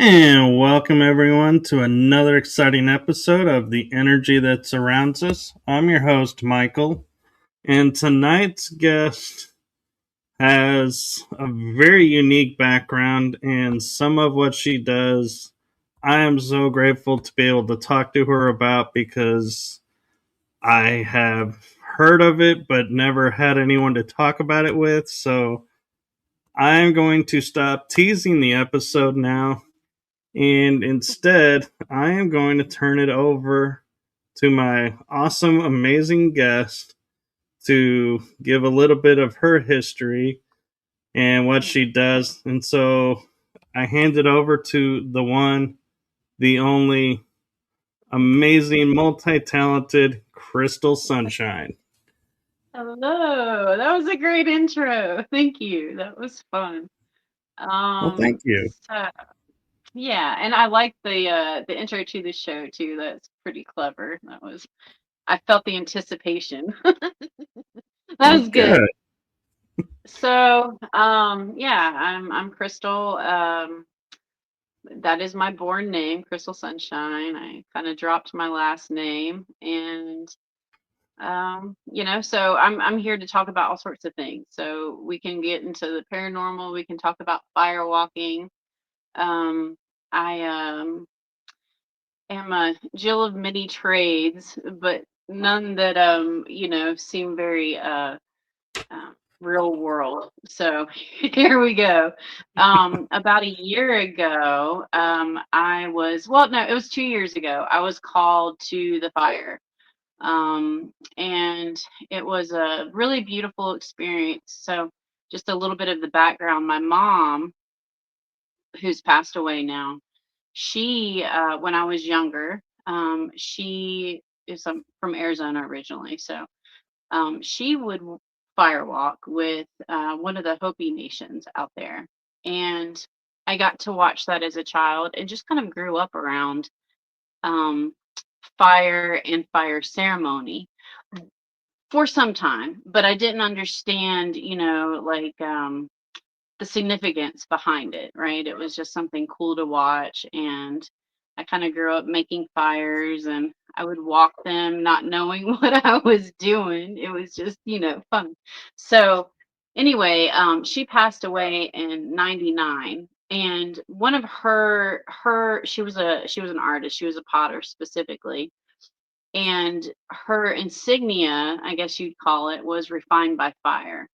And welcome everyone to another exciting episode of The Energy That Surrounds Us. I'm your host, Michael, and tonight's guest has a very unique background, and some of what she does, I am so grateful to be able to talk to her about because I have heard of it but never had anyone to talk about it with. So I'm going to stop teasing the episode now, and instead, I am going to turn it over to my awesome, amazing guest to give a little bit of her history and what she does. And so I hand it over to the one, the only amazing, multi talented Crystal Sunshine. Hello, that was a great intro. Thank you. That was fun. Well, Um, thank you. so yeah, and I like the intro to the show too. That's pretty clever. I felt the anticipation. That Well, was good. good. So, yeah, I'm Crystal. That is my born name, Crystal Sunshine. I kind of dropped my last name and so I'm here to talk about all sorts of things. So we can get into the paranormal, we can talk about firewalking. I am a Jill of many trades, but none that seem very real world. So here we go. About a year ago, no, it was 2 years ago. I was called to the fire. And it was a really beautiful experience. So, just a little bit of the background. My mom, who's passed away now, when I was younger, she is from Arizona originally. So, she would firewalk with one of the Hopi nations out there. And I got to watch that as a child and just kind of grew up around um, fire and fire ceremony for some time, but I didn't understand, the significance behind it, right? It was just something cool to watch. And I kind of grew up making fires and I would walk them not knowing what I was doing. It was just, fun. So anyway, she passed away in 99. And one of she was an artist. She was a potter specifically, and her insignia, I guess you'd call it, was refined by fire.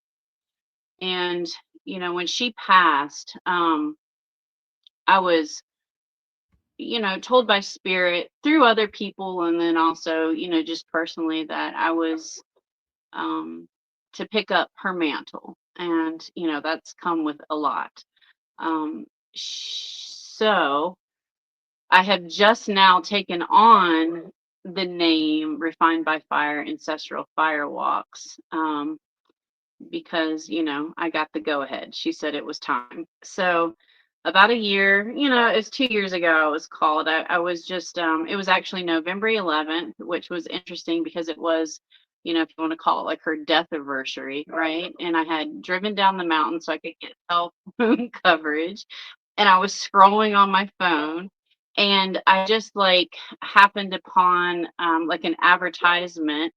And when she passed, I was told by spirit through other people, and then also just personally, that I was um to pick up her mantle. And that's come with a lot. So I have just now taken on the name Refined by Fire Ancestral Firewalks, because, I got the go ahead. She said it was time. So about a year, it was 2 years ago I was called. I was just, it was actually November 11th, which was interesting because it was, if you want to call it like her death anniversary, right? And I had driven down the mountain so I could get cell phone coverage, and I was scrolling on my phone, and I just like happened upon like an advertisement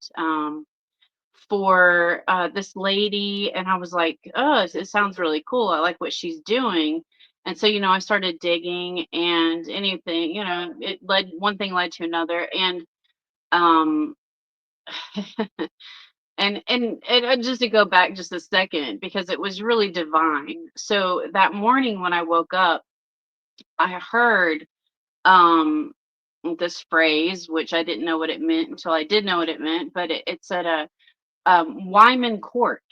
for this lady, and I was like, oh, it sounds really cool. I like what she's doing. And so, I started digging, and anything, it led one thing led to another. And um and just to go back just a second, because it was really divine. So that morning when I woke up, I heard um this phrase, which I didn't know what it meant until I did know what it meant, but it said Wyman Court.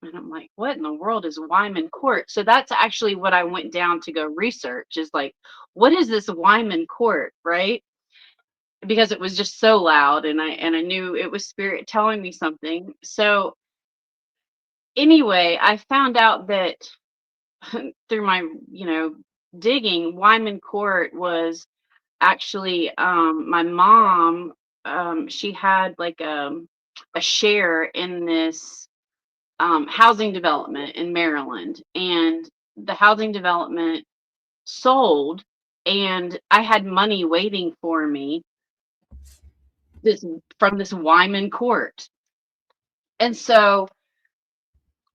And I'm like, what in the world is Wyman Court? So that's actually what I went down to go research, is like, what is this Wyman Court, right? Because it was just so loud, and I knew it was spirit telling me something. So anyway, I found out that through my, digging, Wyman Court was actually my mom. She had like a share in this housing development in Maryland. And the housing development sold, and I had money waiting for me this from this Wyman court. And so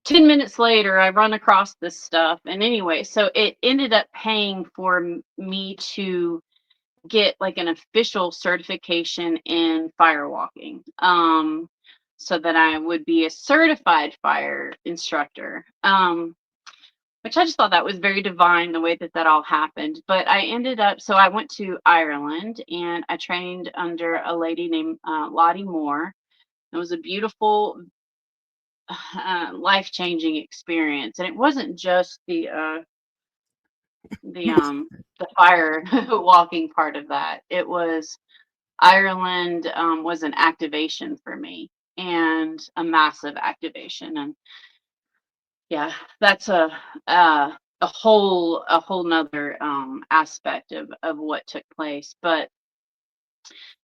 10 minutes later, I run across this stuff. And anyway, so it ended up paying for me to get like an official certification in firewalking, so that I would be a certified fire instructor. Which I just thought that was very divine the way that that all happened. But I ended up, so I went to Ireland and I trained under a lady named Lottie Moore. It was a beautiful, life-changing experience, and it wasn't just the fire walking part of that. It was Ireland, was an activation for me, and a massive activation. And yeah, that's a whole nother aspect of what took place. But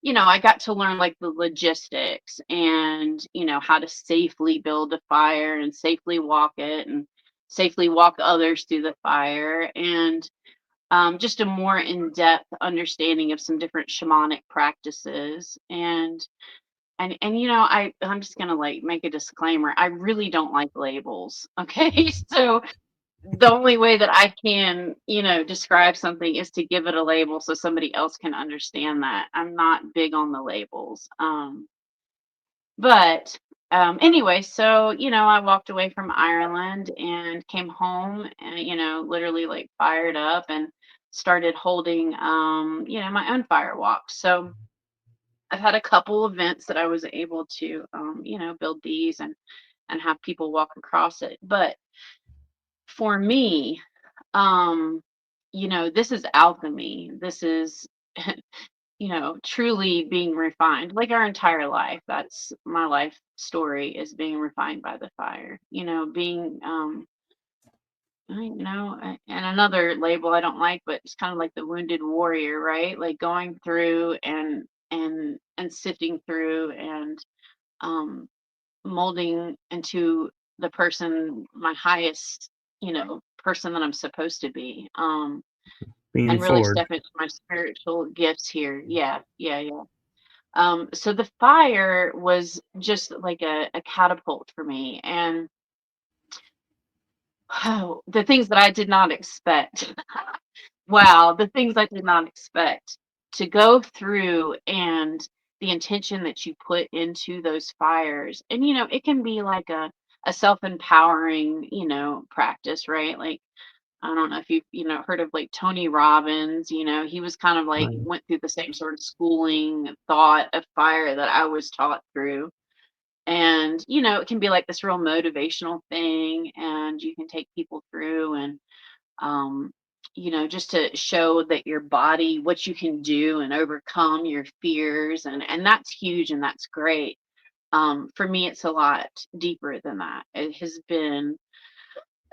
I got to learn like the logistics, and how to safely build a fire and safely walk it, and safely walk others through the fire, and just a more in-depth understanding of some different shamanic practices. And I'm just gonna like make a disclaimer. I really don't like labels. Okay. So the only way that I can, describe something is to give it a label so somebody else can understand that. I'm not big on the labels. But anyway, so I walked away from Ireland and came home, and literally like fired up and started holding my own fire walk. So I've had a couple events that I was able to build these and have people walk across it. But for me, this is alchemy. This is truly being refined, like our entire life. That's my life story, is being refined by the fire. Being and another label I don't like, but it's kind of like the wounded warrior, right? Like going through and sifting through and um molding into the person, my highest, person that I'm supposed to be. being And really forward. step into my spiritual gifts here. Yeah, yeah, yeah. So the fire was just like a catapult for me. And the things that I did not expect. Wow, the things I did not expect to go through, and the intention that you put into those fires. And it can be like a self-empowering, practice, right? Like, I don't know if you've, heard of like Tony Robbins. He was kind of like Right. went through the same sort of schooling thought of fire that I was taught through. And it can be like this real motivational thing, and you can take people through, and um, just to show that your body, what you can do and overcome your fears. And that's huge, and that's great. For me, it's a lot deeper than that. It has been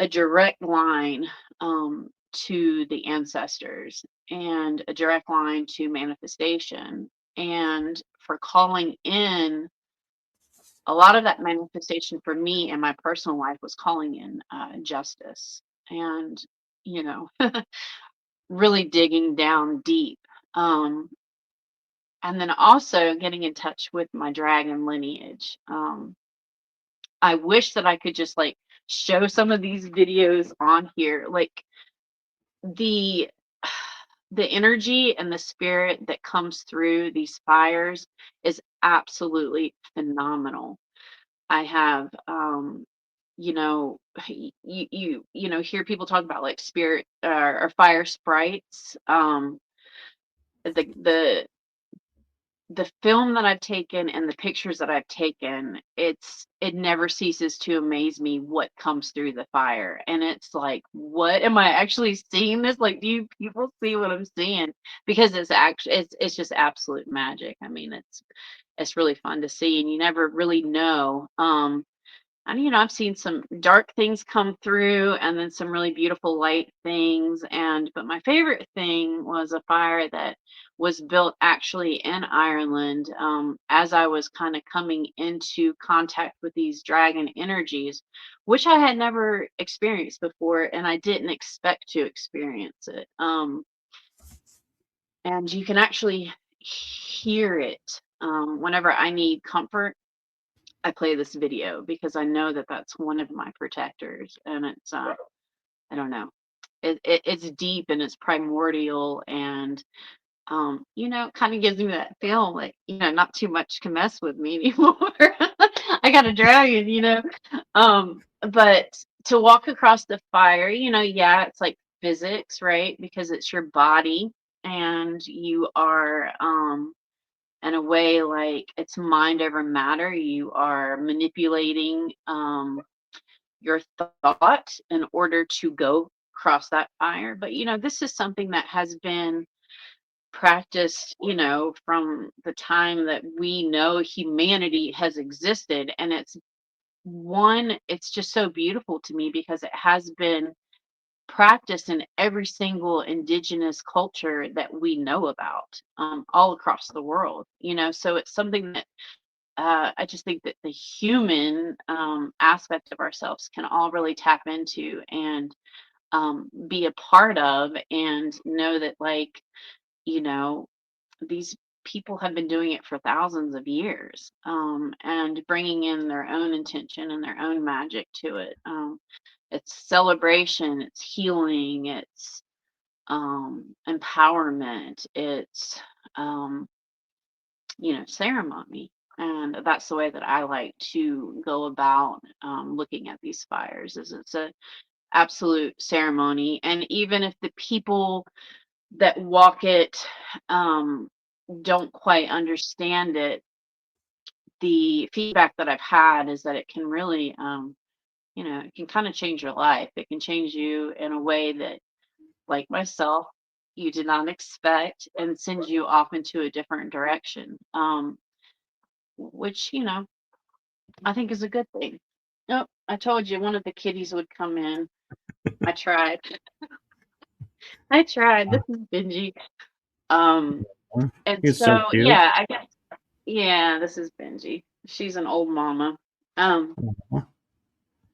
a direct line to the ancestors, and a direct line to manifestation, and for calling in a lot of that manifestation for me in my personal life was calling in justice, and you know really digging down deep, um, and then also getting in touch with my dragon lineage. I wish that I could just like show some of these videos on here, like the the energy and the spirit that comes through these fires is absolutely phenomenal. I have you know hear people talk about like spirit, or fire sprites. The film that I've taken and the pictures that I've taken, it never ceases to amaze me what comes through the fire. And it's like, what am I actually seeing this? Like, do you people see what I'm seeing? Because it's just absolute magic. I mean, it's really fun to see, and you never really know. And, I've seen some dark things come through and then some really beautiful light things. But my favorite thing was a fire that was built actually in Ireland, as I was kind of coming into contact with these dragon energies, which I had never experienced before and I didn't expect to experience it. And you can actually hear it whenever I need comfort. I play this video because I know that that's one of my protectors, and it's I don't know, it's deep and it's primordial, and kind of gives me that feel like not too much can mess with me anymore. I got a dragon, but to walk across the fire, yeah, it's like physics, right? Because it's your body, and you are in a way like it's mind over matter. You are manipulating your thought in order to go cross that fire. But this is something that has been practiced, from the time that we know humanity has existed. And it's just so beautiful to me because it has been practiced in every single indigenous culture that we know about, all across the world. So it's something that I just think that the human aspect of ourselves can all really tap into and be a part of, and know that, like, you know, these people have been doing it for thousands of years, and bringing in their own intention and their own magic to it. It's celebration, it's healing, it's empowerment, it's um, ceremony. And that's the way that I like to go about looking at these fires. Is it's a absolute ceremony, and even if the people that walk it um, don't quite understand it, the feedback that I've had is that it can really, it can kind of change your life. It can change you in a way that, like myself, you did not expect, and send you off into a different direction. Which, I think is a good thing. Oh, I told you one of the kitties would come in. I tried. I tried. This is Benji. Um, and He's so so cute. yeah, I guess yeah, this is Benji. She's an old mama. Um,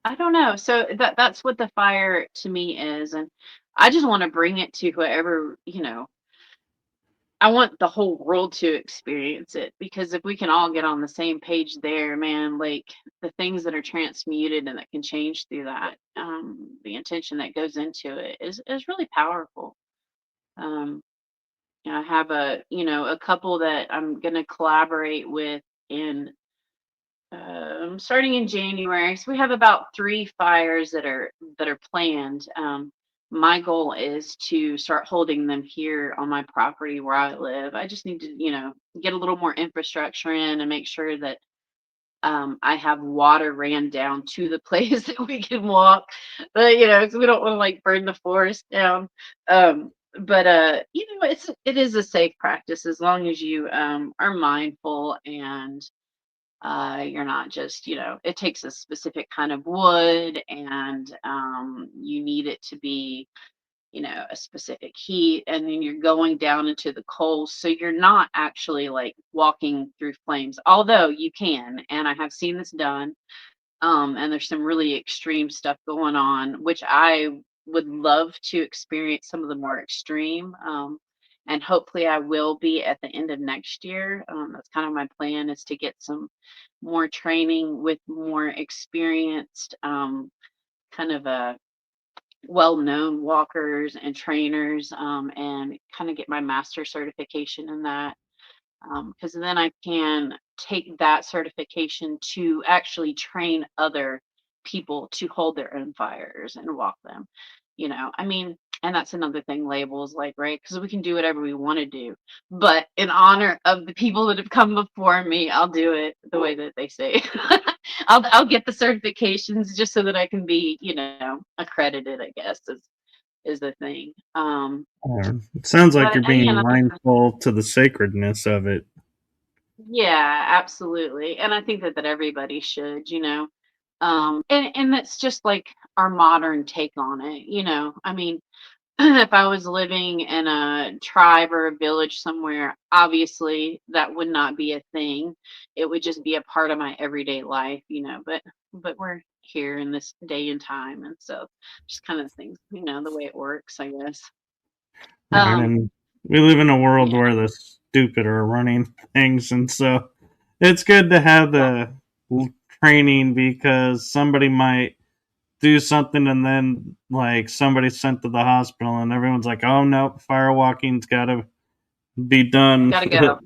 I don't know. So that's what the fire to me is, and I just want to bring it to whoever, I want the whole world to experience it, because if we can all get on the same page there, man, like the things that are transmuted and that can change through that, the intention that goes into it is really powerful. Um, I have a couple that I'm gonna collaborate with in starting in January. So we have about 3 fires that are planned. My goal is to start holding them here on my property where I live. I just need to, get a little more infrastructure in and make sure that I have water ran down to the place that we can walk. But 'cause we don't want to like burn the forest down. But it is a safe practice as long as you are mindful, and you're not just, it takes a specific kind of wood, and you need it to be, a specific heat, and then you're going down into the coals. So you're not actually like walking through flames, although you can. And I have seen this done. And there's some really extreme stuff going on, which I would love to experience some of the more extreme. And hopefully I will be at the end of next year. That's kind of my plan, is to get some more training with more experienced, kind of a well-known walkers and trainers, and kind of get my master certification in that, because then I can take that certification to actually train other people to hold their own fires and walk them. I mean, and that's another thing, labels, like, right? Because we can do whatever we want to do, but in honor of the people that have come before me, I'll do it the way that they say. I'll get the certifications just so that I can be, accredited, I guess, is the thing. It sounds like But you're being yeah, mindful to the sacredness of it. yeah, absolutely. And I think that everybody should, And that's just like our modern take on it, I mean, if I was living in a tribe or a village somewhere, obviously that would not be a thing. It would just be a part of my everyday life, but we're here in this day and time, and so just kind of things, the way it works, I guess. Right, Um, and we live in a world yeah, where the stupid are running things, and so it's good to have exactly. the training because somebody might do something and then like somebody's sent to the hospital and everyone's like, oh no, firewalking's got to be done Gotta go.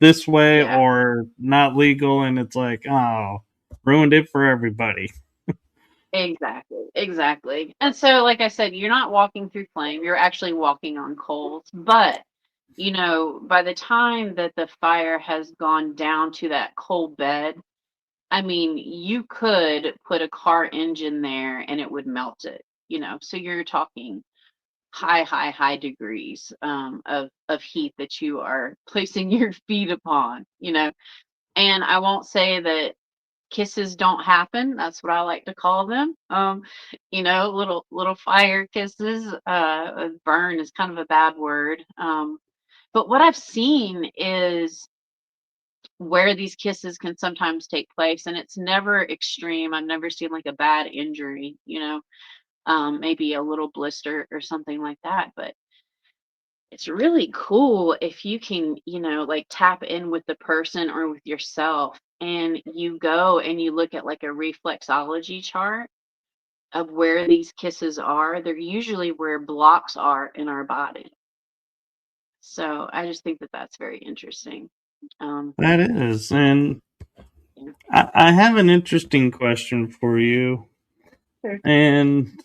this way Yeah. or not legal, and it's like, oh, ruined it for everybody. Exactly, exactly. And so, like I said, you're not walking through flame, you're actually walking on coals. But, by the time that the fire has gone down to that coal bed, I mean, you could put a car engine there and it would melt it, So you're talking high, high, high degrees of heat that you are placing your feet upon, And I won't say that kisses don't happen. That's what I like to call them. Little fire kisses. Burn is kind of a bad word. But what I've seen is where these kisses can sometimes take place, and it's never extreme. I've never seen like a bad injury, maybe a little blister or something like that. But it's really cool if you can, like tap in with the person or with yourself, and you go and you look at like a reflexology chart of where these kisses are. They're usually where blocks are in our body. So I just think that that's very interesting. Um, That is, and yeah. I have an interesting question for you, Sure. and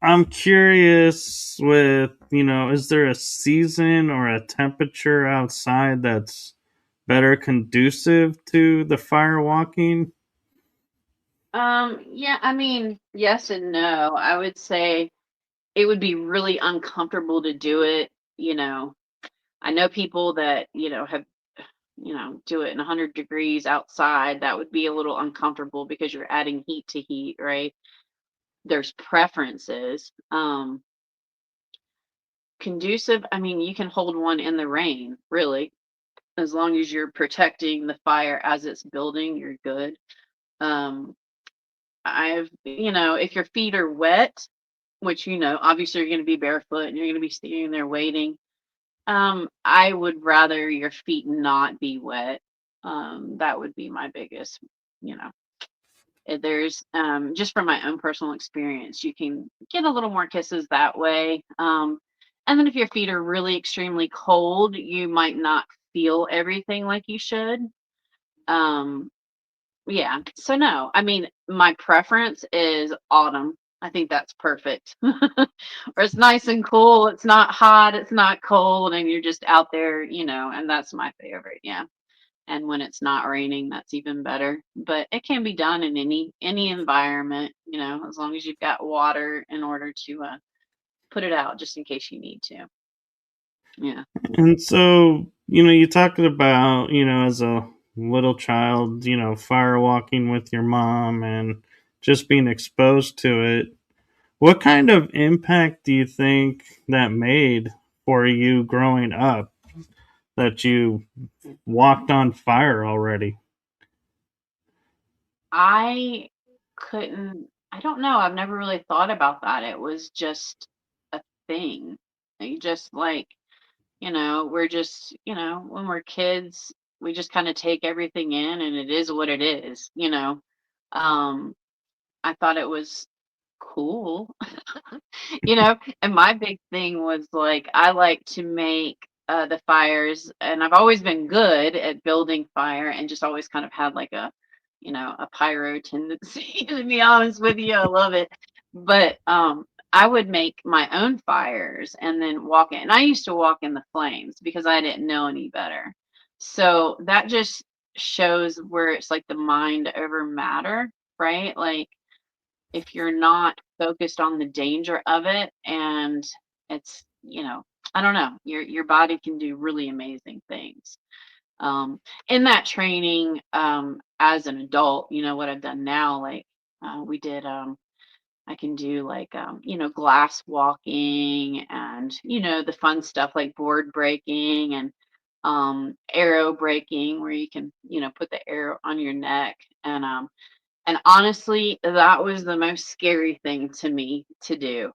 I'm curious with, is there a season or a temperature outside that's better conducive to the fire walking? Yeah, I mean, yes and no. I would say it would be really uncomfortable to do it. You know, I know people that, have, do it in 100 degrees outside. That would be a little uncomfortable because you're adding heat to heat, right? There's preferences. Conducive, I mean, you can hold one in the rain, really, as long as you're protecting the fire as it's building, you're good. Um, if your feet are wet, which, obviously you're going to be barefoot and you're going to be standing there waiting. I would rather your feet not be wet. That would be my biggest, you know, there's just from my own personal experience, you can get a little more kisses that way. And then if your feet are really extremely cold, you might not feel everything like you should. Um, yeah. So no, I mean, my preference is autumn. I think that's perfect. Where it's nice and cool, it's not hot, it's not cold, and you're just out there, and that's my favorite. Yeah. And when it's not raining, that's even better. But it can be done in any environment, as long as you've got water in order to put it out just in case you need to. Yeah. And so, you talked about, as a little child, fire walking with your mom and just being exposed to it. What kind of impact do you think that made for you growing up that you walked on fire already? I I don't know. I've never really thought about that. It was just a thing. Just like, we're just, when we're kids, we just kind of take everything in and it is what it is. Um, I thought it was cool. And my big thing was like I like to make the fires, and I've always been good at building fire and just always kind of had like a pyro tendency to be honest with you. I love it. But I would make my own fires and then walk in. And I used to walk in the flames because I didn't know any better. So that just shows where it's like the mind over matter, right? Like if you're not focused on the danger of it, and it's, I don't know, your body can do really amazing things. In that training, as an adult, what I've done now, like we did, I can do like, glass walking and, the fun stuff like board breaking and arrow breaking where you can, put the arrow on your neck. And honestly, that was the most scary thing to me to do.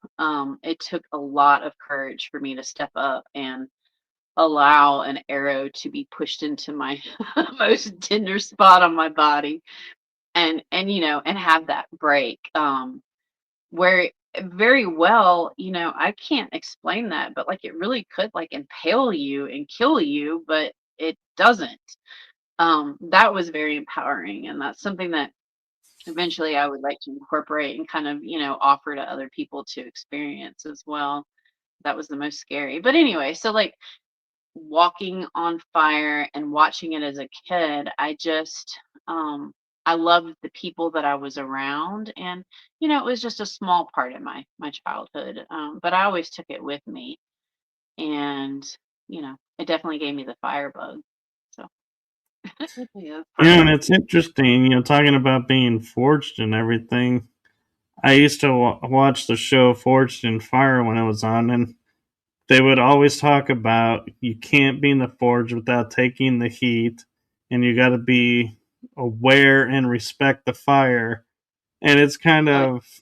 It took a lot of courage for me to step up and allow an arrow to be pushed into my most tender spot on my body and have that break. Where very well, I can't explain that, but like it really could like impale you and kill you, but it doesn't. That was very empowering, and that's something that eventually I would like to incorporate and kind of, offer to other people to experience as well. That was the most scary. But anyway, so like walking on fire and watching it as a kid, I loved the people that I was around, and it was just a small part of my childhood. But I always took it with me, and it definitely gave me the fire bug. So yeah, that's part Yeah, of and it. it's interesting, talking about being forged and everything. I used to watch the show Forged in Fire when it was on, and they would always talk about you can't be in the forge without taking the heat, and you got to be aware and respect the fire. And it's kind Oh, of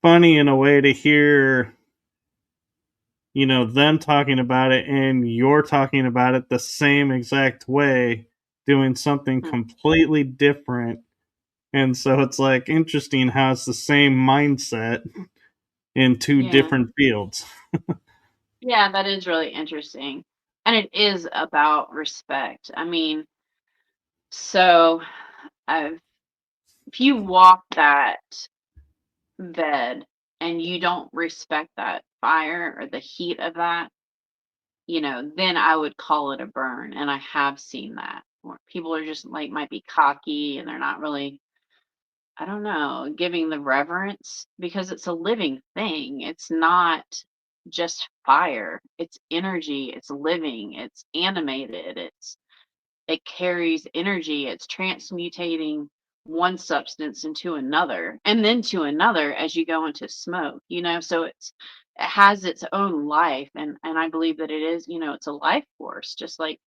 funny in a way to hear, them talking about it and you're talking about it the same exact way, doing something mhm. completely different. And so it's like interesting how it's the same mindset in two Yeah, different fields. yeah, that is really interesting, and it is about respect. I mean, so I've if you walk that bed and you don't respect that fire or the heat of that, then I would call it a burn. And I have seen that where people are just like might be cocky and they're not really, I don't know, giving the reverence because it's a living thing. It's not just fire. It's energy. It's living. It's animated. It carries energy. It's transmutating one substance into another and then to another as you go into smoke, so it has its own life, and I believe that it is, it's a life force, just like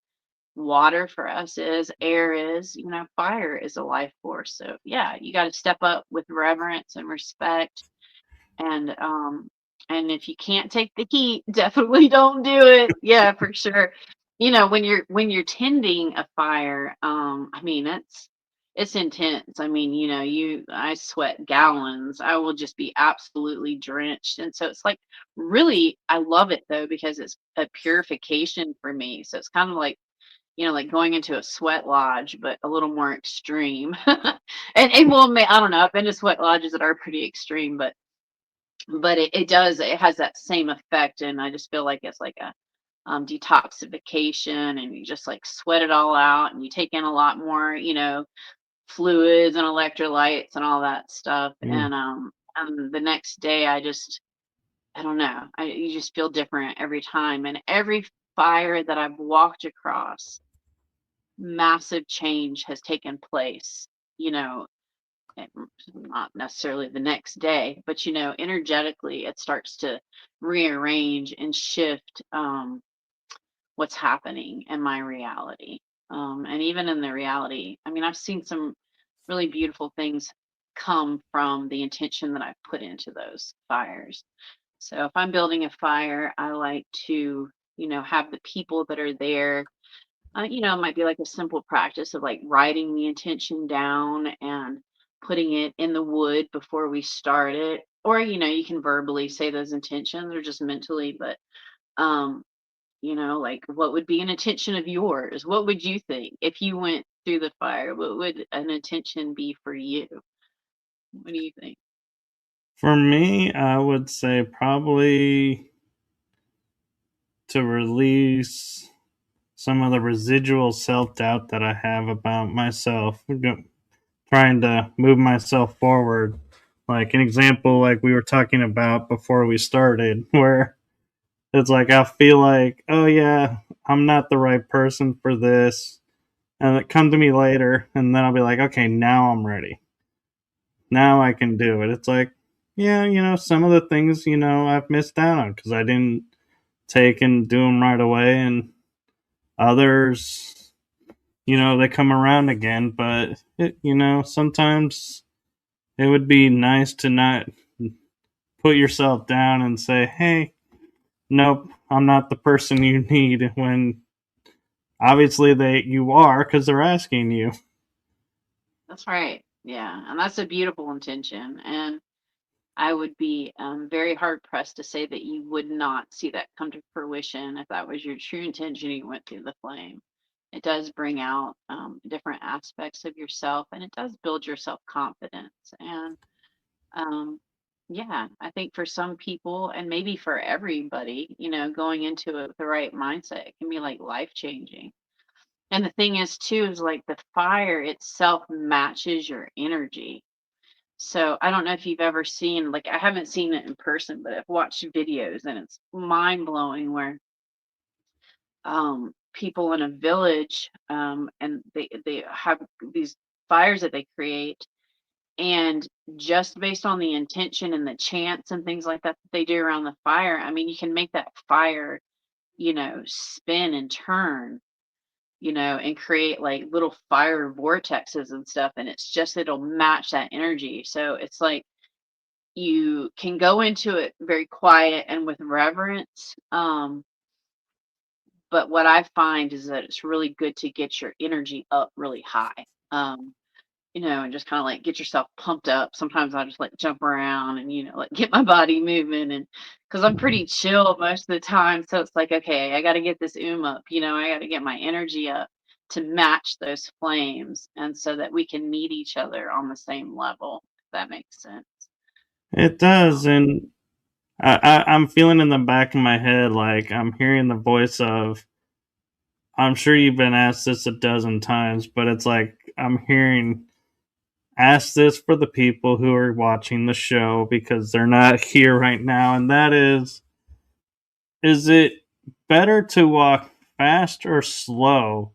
water for us is, air is, fire is a life force. So yeah, you got to step up with reverence and respect, and if you can't take the heat, definitely don't do it. Yeah, for sure. When you're tending a fire, I mean, it's intense. I mean, I sweat gallons. I will just be absolutely drenched. And so it's like really I love it though because it's a purification for me. So it's kind of like going into a sweat lodge, but a little more extreme. And well, I don't know. I've been to sweat lodges that are pretty extreme, but it has that same effect, and I just feel like it's like a detoxification, and you just like sweat it all out, and you take in a lot more, fluids and electrolytes and all that stuff, Mm. and the next day I don't know, you just feel different every time, and every fire that I've walked across, massive change has taken place. You know, it- not necessarily the next day, but energetically, it starts to rearrange and shift what's happening in my reality. And even in the reality, I mean, I've seen some really beautiful things come from the intention that I've put into those fires. So if I'm building a fire, I like to, have the people that are there, it might be like a simple practice of like writing the intention down and putting it in the wood before we start it. Or, you can verbally say those intentions or just mentally, but, um, like what would be an intention of yours? What would you think if you went through the fire? What would an intention be for you? What do you think? For me, I would say probably to release some of the residual self doubt that I have about myself, trying to move myself forward. Like an example, like we were talking about before we started, where it's like I feel like, oh yeah, I'm not the right person for this, and it come to me later, and then I'll be like, okay, now I'm ready. Now I can do it. It's like, yeah, some of the things, I've missed out on because I didn't take and do them right away, and others, they come around again. But sometimes it would be nice to not put yourself down and say, hey, nope, I'm not the person you need, when obviously you are, because they're asking you. That's right. Yeah, and that's a beautiful intention. And I would be very hard pressed to say that you would not see that come to fruition if that was your true intention and you went through the flame. It does bring out different aspects of yourself, and it does build your self confidence. And um, yeah, I think for some people, and maybe for everybody, going into it with the right mindset, it can be like life changing. And the thing is, too, is like the fire itself matches your energy. So I don't know if you've ever seen, like, I haven't seen it in person, but I've watched videos and it's mind blowing where people in a village and they have these fires that they create, and just based on the intention and the chants and things like that that they do around the fire, I mean, you can make that fire, spin and turn, and create like little fire vortexes and stuff, and it's just it'll match that energy. So it's like you can go into it very quiet and with reverence. But what I find is that it's really good to get your energy up really high. Um, and just kind of like get yourself pumped up. Sometimes I just like jump around and, like get my body moving, and because I'm pretty chill most of the time. So it's like, okay, I got to get this up, I got to get my energy up to match those flames. And so that we can meet each other on the same level, if that makes sense. It does, Um, and I'm feeling in the back of my head like I'm hearing the voice of. I'm sure you've been asked this a dozen times, but it's like I'm hearing, ask this for the people who are watching the show because they're not here right now, and that is it better to walk fast or slow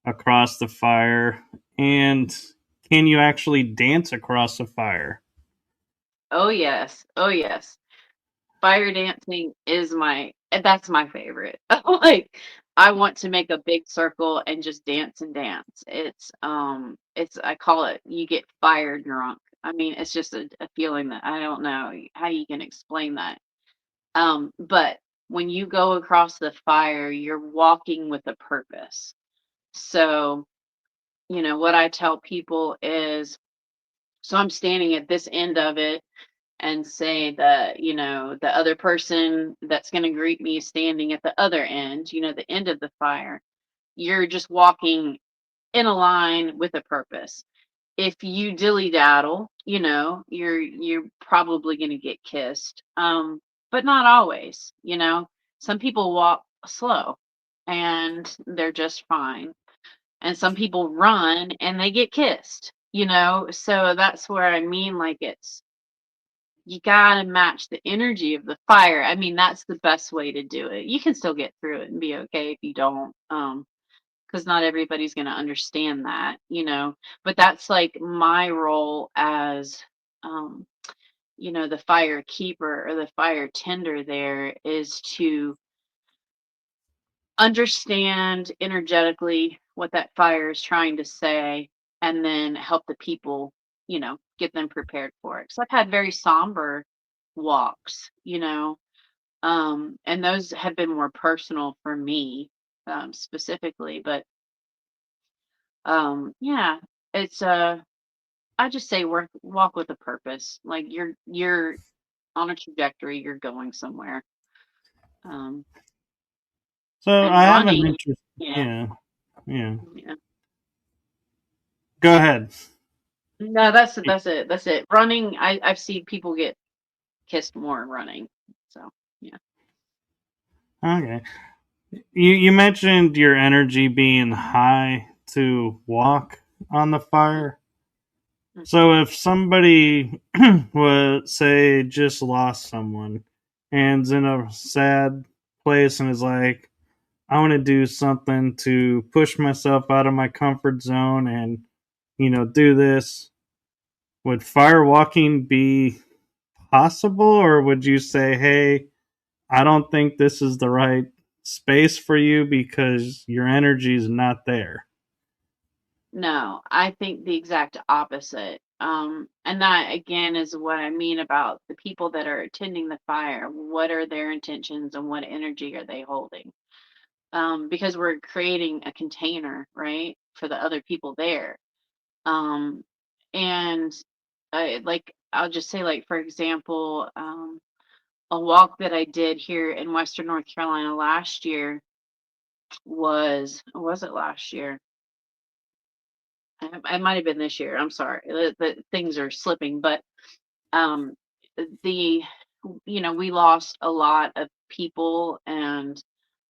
across the fire? And can you actually dance across the fire? oh, yes. Oh, yes. Fire dancing is that's my favorite. Like, I want to make a big circle and just dance and dance. It's I call it you get fire drunk. I mean, it's just a feeling that I don't know how you can explain that. But when you go across the fire, you're walking with a purpose. So, what I tell people is, so I'm standing at this end of it, and say that, the other person that's going to greet me is standing at the other end, the end of the fire. You're just walking in a line with a purpose. If you dilly daddle, you're probably going to get kissed. But not always, Some people walk slow and they're just fine. And some people run and they get kissed, So that's where I mean, like, you gotta match the energy of the fire. I mean, that's the best way to do it. You can still get through it and be okay if you don't, because not everybody's gonna understand that, But that's like my role as, um, the fire keeper or the fire tender there is to understand energetically what that fire is trying to say, and then help the people, get them prepared for it. So I've had very somber walks, and those have been more personal for me, specifically. But yeah, it's I just say walk with a purpose. Like you're on a trajectory, you're going somewhere. Um, So and I have an running, interest. yeah, Yeah, yeah. yeah. Go ahead. No, that's it. Running, I've seen people get kissed more running. So yeah. Okay. You mentioned your energy being high to walk on the fire. Mhm. So if somebody would say just lost someone and's in a sad place and is like, I want to do something to push myself out of my comfort zone and, do this. Would fire walking be possible, or would you say, hey, I don't think this is the right space for you because your energy is not there? No, I think the exact opposite. And that again is what I mean about the people that are attending the fire. What are their intentions and what energy are they holding? Because we're creating a container, right, for the other people there. Um, and like I'll just say, like for example, a walk that I did here in Western North Carolina last year was it last year? It might have been this year. I'm sorry. The things are slipping, but um, the we lost a lot of people and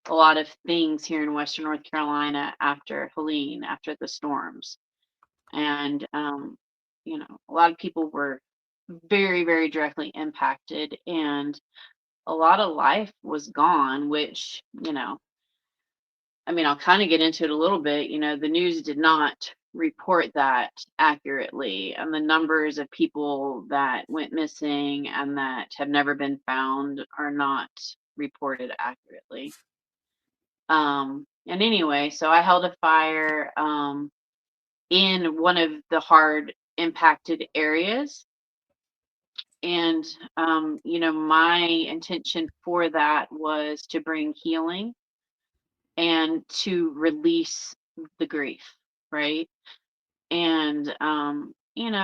a lot of things here in Western North Carolina after Helene, after the storms, and a lot of people were very, very directly impacted, and a lot of life was gone, which I mean, I'll kind of get into it a little bit. The news did not report that accurately, and the numbers of people that went missing and that have never been found are not reported accurately. And anyway, so I held a fire in one of the hard impacted areas. And, my intention for that was to bring healing and to release the grief, right? And I don't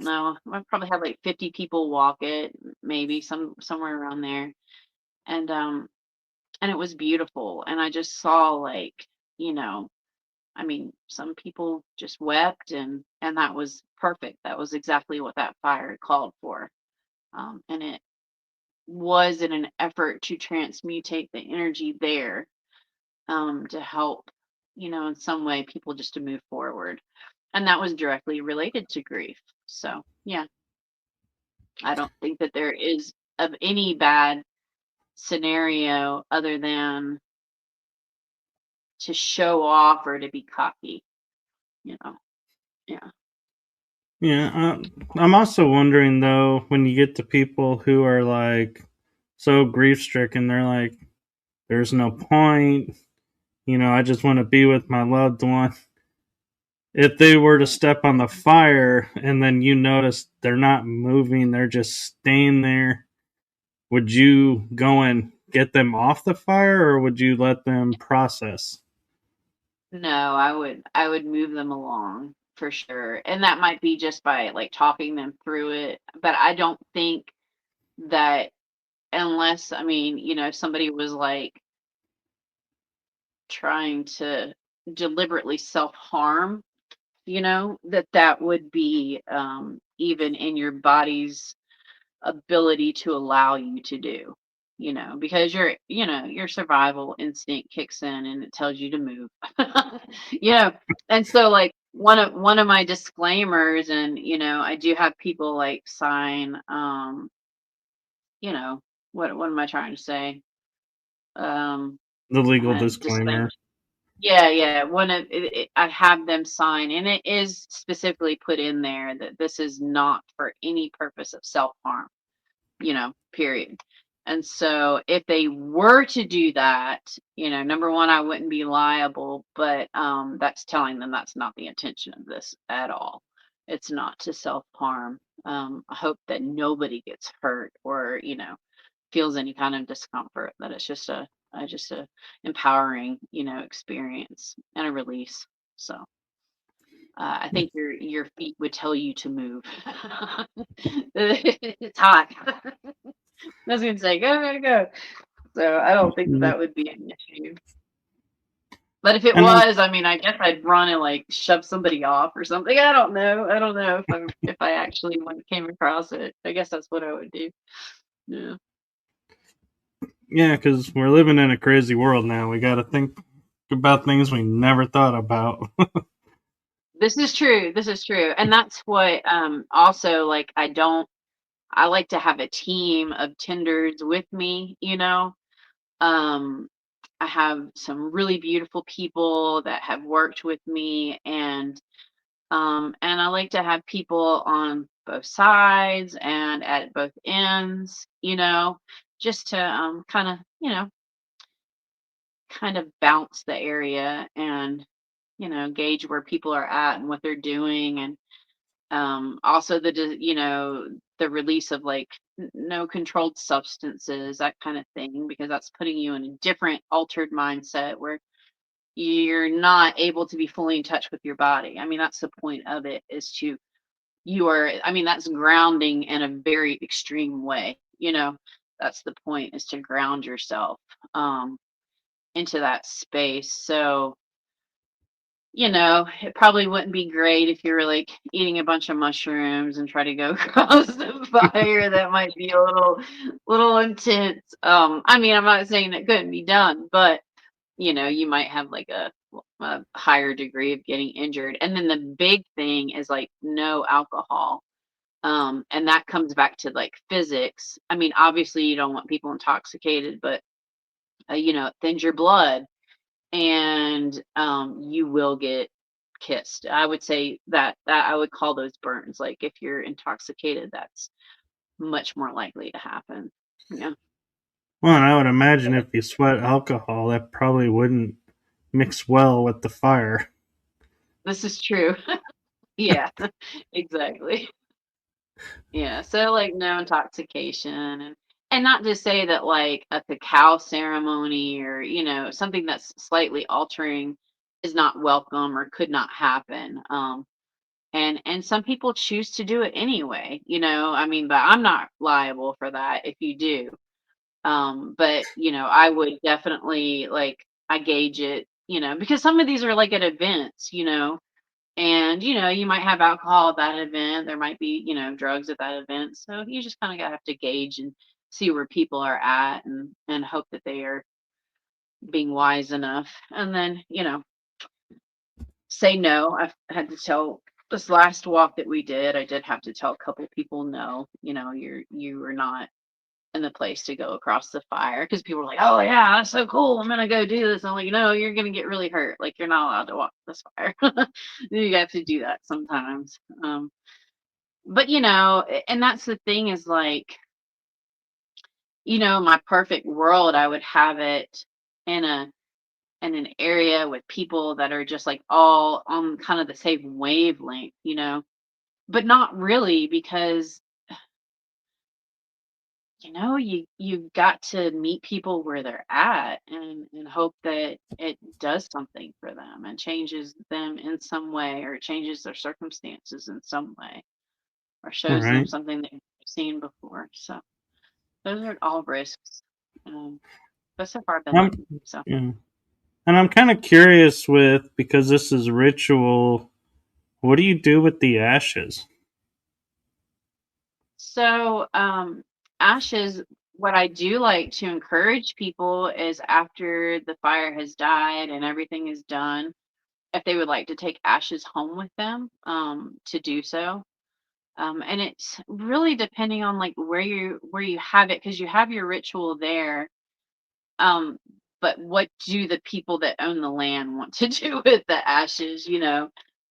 know, I probably had like 50 people walk it, maybe somewhere around there. And it was beautiful. And I just saw like, you know, I mean, some people just wept, and that was perfect. That was exactly what that fire called for. And it was in an effort to transmutate the energy there, to help, in some way people just to move forward. And that was directly related to grief. So, yeah, I don't think that there is of any bad scenario other than to show off or to be cocky, you know. Yeah. Yeah, I'm also wondering though, when you get to people who are like so grief stricken, they're like, there's no point, I just want to be with my loved one. If they were to step on the fire and then you notice they're not moving, they're just staying there, would you go and get them off the fire, or would you let them process? No, I would move them along for sure. And that might be just by like talking them through it, but I don't think that unless, I mean, somebody was like trying to deliberately self-harm, that would be even in your body's ability to allow you to do, because your survival instinct kicks in and it tells you to move. you know and so like one of my disclaimers, and I do have people like sign, you know what am I trying to say, um The legal disclaimer. disclaimer. Yeah, yeah. I have them sign, and it is specifically put in there that this is not for any purpose of self-harm, period. And so if they were to do that, number one, I wouldn't be liable, but that's telling them that's not the intention of this at all. It's not to self-harm. I hope that nobody gets hurt or, feels any kind of discomfort, that it's just a empowering, experience and a release. So I think your feet would tell you to move. It's hot. I was gonna say, go, go, go. So I don't think that And that would be an issue. But if it was, I mean, I guess I'd run and like shove somebody off or something. I don't know. I don't know if I actually came across it. I guess that's what I would do. Yeah. yeah, because we're living in a crazy world now. We got to think about things we never thought about. This is true. This is true. And that's what also like I like to have a team of tenders with me, um I have some really beautiful people that have worked with me, and I like to have people on both sides and at both ends, just to kind of, bounce the area and, gauge where people are at and what they're doing. And also the release of like no controlled substances, that kind of thing, because that's putting you in a different altered mindset where you're not able to be fully in touch with your body. I mean, that's the point of it, is to I mean, that's grounding in a very extreme way. That's the point, is to ground yourself um into that space. So, it probably wouldn't be great if you were like eating a bunch of mushrooms and try to go across the fire. That might be a little intense. I mean, I'm not saying that couldn't be done, but you might have like a higher degree of getting injured. And then the big thing is like no alcohol. And that comes back to like physics. I mean, obviously you don't want people intoxicated, but it thins your blood, and you will get kissed. I would say that I would call those burns. Like if you're intoxicated, that's much more likely to happen. Yeah, Well, and I would imagine if you sweat alcohol, that probably wouldn't mix well with the fire. this is true. Yeah, exactly. Yeah, so like no intoxication, and not to say that like a cacao ceremony or something that's slightly altering is not welcome or could not happen. And some people choose to do it anyway, I mean, but I'm not liable for that if you do. But I would definitely like, I gauge it, because some of these are like at events, and you might have alcohol at that event, there might be drugs at that event, so you just kind of have to gauge and see where people are at, and hope that they are being wise enough, and then say no. I've had to tell, this last walk that we did, I did have to tell a couple people no, you are not in the place to go across the fire, because people were like, oh yeah, that's so cool, I'm gonna go do this. I'm like, no, you're gonna get really hurt, like you're not allowed to walk this fire. You have to do that sometimes. But and that's the thing, is like, my perfect world, I would have it in an area with people that are just like all on kind of the same wavelength, but not really, because you've got to meet people where they're at, and hope that it does something for them and changes them in some way, or changes their circumstances in some way, or shows them Right. something that you've seen before. So those are all risks. Um, but so far I've been I'm, lucky. So yeah. And I'm kind of curious with, because this is ritual, what do you do with the ashes? so ashes, what I do like to encourage people is, after the fire has died and everything is done, if they would like to take ashes home with them, to do so. And it's really depending on like where you have it, because you have your ritual there. Um, but what do the people that own the land want to do with the ashes?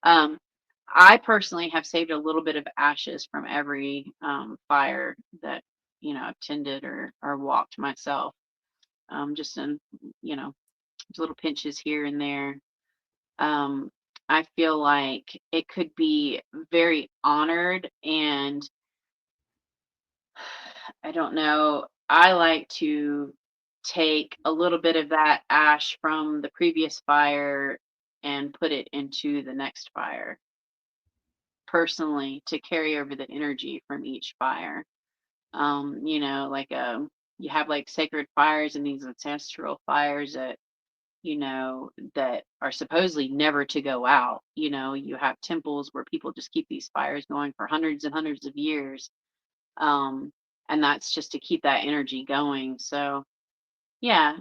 Um, I personally have saved a little bit of ashes from every fire that I've tended or walked myself. Just in you know little pinches here and there. Um, I feel like it could be very honored, and I don't know. I like to take a little bit of that ash from the previous fire and put it into the next fire, personally, to carry over the energy from each fire. Like you have like sacred fires and these ancestral fires that are supposedly never to go out. You have temples where people just keep these fires going for hundreds and hundreds of years. Um, and that's just to keep that energy going. So, yeah,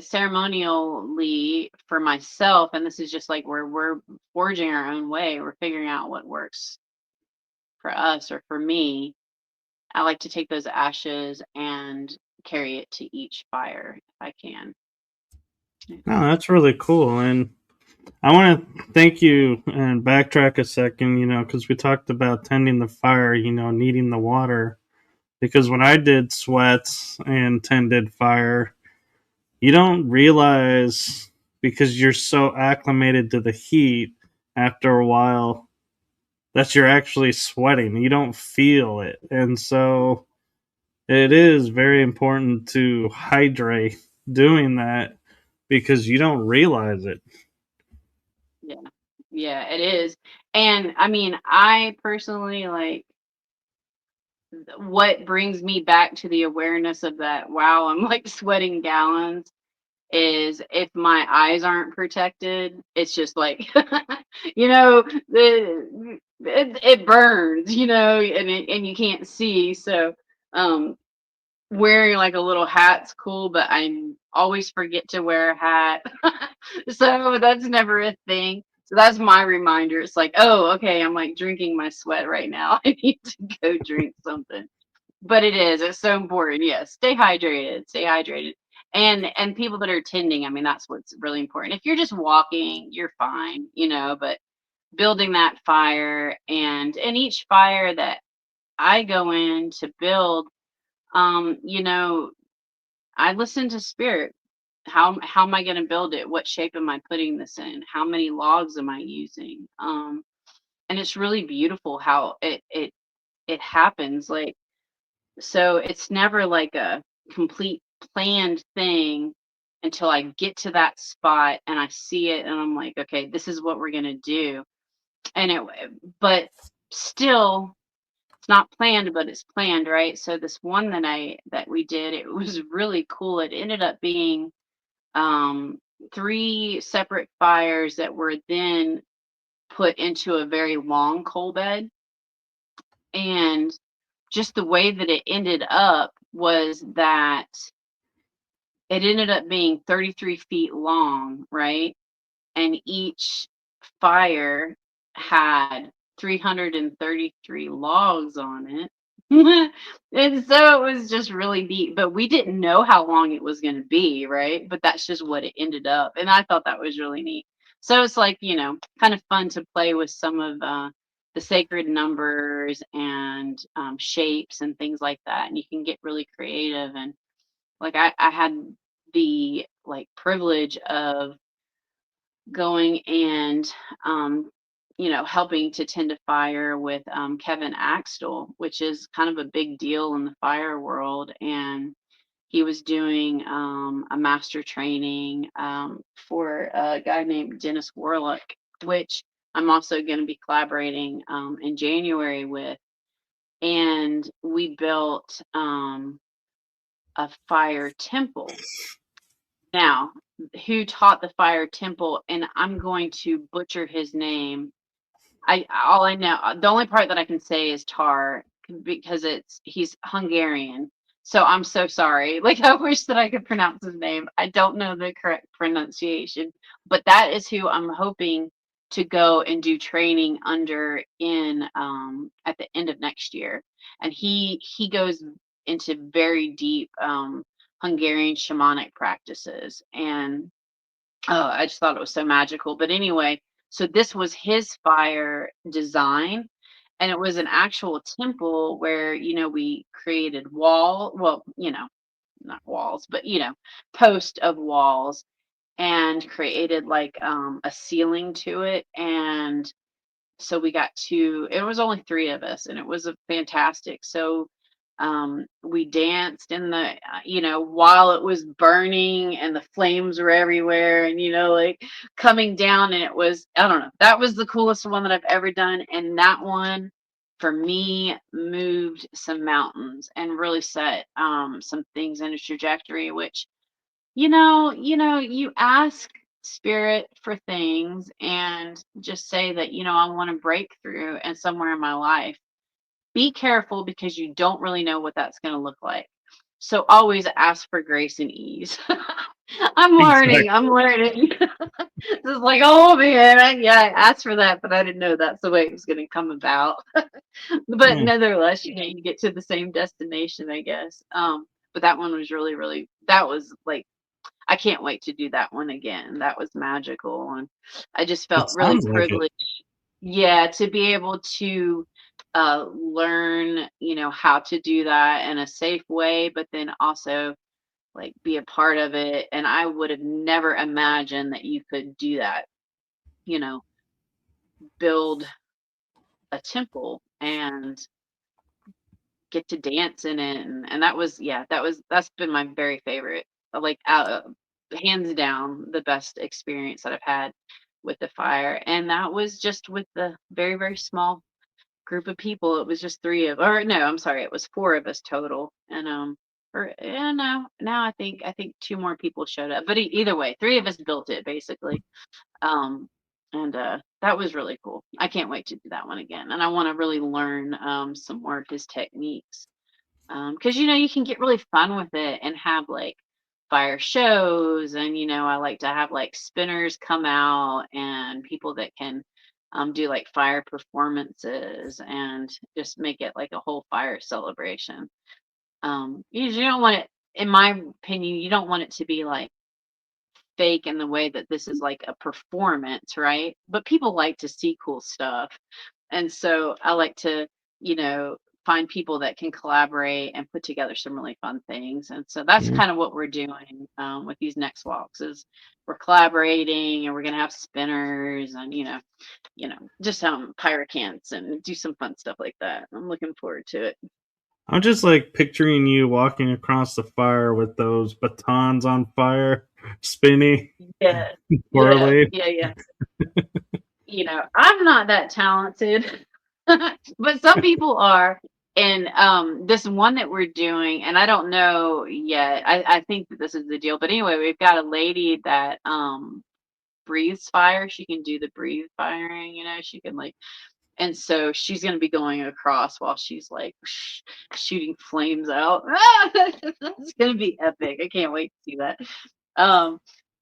ceremonially for myself, and this is just like where we're forging our own way, we're figuring out what works for us or for me. I like to take those ashes and carry it to each fire if I can. No, that's really cool. And I want to thank you and backtrack a second, because we talked about tending the fire, needing the water. Because when I did sweats and tended fire, you don't realize because you're so acclimated to the heat after a while that you're actually sweating. You don't feel it. And so it is very important to hydrate doing that because you don't realize it. Yeah. Yeah, it is. And I mean, I personally like what brings me back to the awareness of that, wow, I'm like sweating gallons is if my eyes aren't protected, it's just like, it burns, and you can't see. So, um, wearing like a little hat's cool, but I always forget to wear a hat. So that's never a thing. So that's my reminder. It's like, oh, okay, I'm like drinking my sweat right now. I need to go drink something. But it's so important. Yes, stay hydrated. Stay hydrated. And people that are tending, I mean, that's what's really important. If you're just walking, you're fine, but building that fire and each fire that I go in to build, um, you know, I listen to spirit. How am I going to build it? What shape am I putting this in? How many logs am I using? And it's really beautiful how it happens. Like, so it's never like a complete planned thing until I get to that spot and I see it and I'm like, okay, this is what we're going to do. And but still it's not planned, but it's planned, right? So this one that we did, it was really cool. It ended up being um, three separate fires that were then put into a very long coal bed. And just the way that it ended up was that it ended up being 33 feet long, right? And each fire had 333 logs on it. And so it was just really neat, but we didn't know how long it was going to be, right? But that's just what it ended up. And I thought that was really neat. So it's like, kind of fun to play with some of the sacred numbers and shapes and things like that. And you can get really creative. And like I had the like privilege of going and helping to tend a fire with Kevin Axtell, which is kind of a big deal in the fire world. And he was doing a master training for a guy named Dennis Warlock, which I'm also going to be collaborating in January with. And we built a fire temple. Now, who taught the fire temple? And I'm going to butcher his name. I know the only part that I can say is Tar because he's Hungarian. So I'm so sorry. Like I wish that I could pronounce his name. I don't know the correct pronunciation, but that is who I'm hoping to go and do training under in at the end of next year. And he goes into very deep Hungarian shamanic practices and oh, I just thought it was so magical. But anyway, so this was his fire design, and it was an actual temple where, we created well, not walls, but, post of walls and created like a ceiling to it. And so we got to it was only three of us and it was a fantastic. So we danced in the while it was burning and the flames were everywhere and like coming down, and it was, I don't know, that was the coolest one that I've ever done. And that one for me moved some mountains and really set some things in a trajectory, which you ask spirit for things and just say that, I want to break through and somewhere in my life. Be careful because you don't really know what that's going to look like. So always ask for grace and ease. I'm learning. Exactly. I'm learning. It's like, oh man, I asked for that, but I didn't know that's the way it was going to come about. But Yeah. nevertheless, you get to the same destination, I guess. But that one was really, really, that was like I can't wait to do that one again. That was magical, and I just It felt really sounds like it. privileged. Yeah, to be able to learn, how to do that in a safe way, but then also like be a part of it. And I would have never imagined that you could do that, you know, build a temple and get to dance in it. And that was, yeah, that's been my very favorite, like hands down the best experience that I've had with the fire. And that was just with the very, very small group of people. It was just three of, or no, I'm sorry, it was four of us total. And or yeah, no, now I think two more people showed up. But either way, three of us built it basically. Um, and that was really cool. I can't wait to do that one again. And I want to really learn some more of his techniques. Because you can get really fun with it and have like fire shows, and I like to have like spinners come out and people that can do like fire performances and just make it like a whole fire celebration. You don't want it, in my opinion, you don't want it to be like fake in the way that this is like a performance, right? But people like to see cool stuff. And so I like to, you know, find people that can collaborate and put together some really fun things. And so that's Yeah. kind of what we're doing with these next walks is we're collaborating, and we're gonna have spinners and just pyracants and do some fun stuff like that. I'm looking forward to it. I'm just like picturing you walking across the fire with those batons on fire, spinning, Yeah, yeah, twirling. yeah, yeah. I'm not that talented, but some people are. And this one that we're doing, and I don't know yet. I think that this is the deal. But anyway, we've got a lady that breathes fire. She can do the breathe firing, she can like, and so she's gonna be going across while she's like shooting flames out. It's gonna be epic. I can't wait to see that. Um,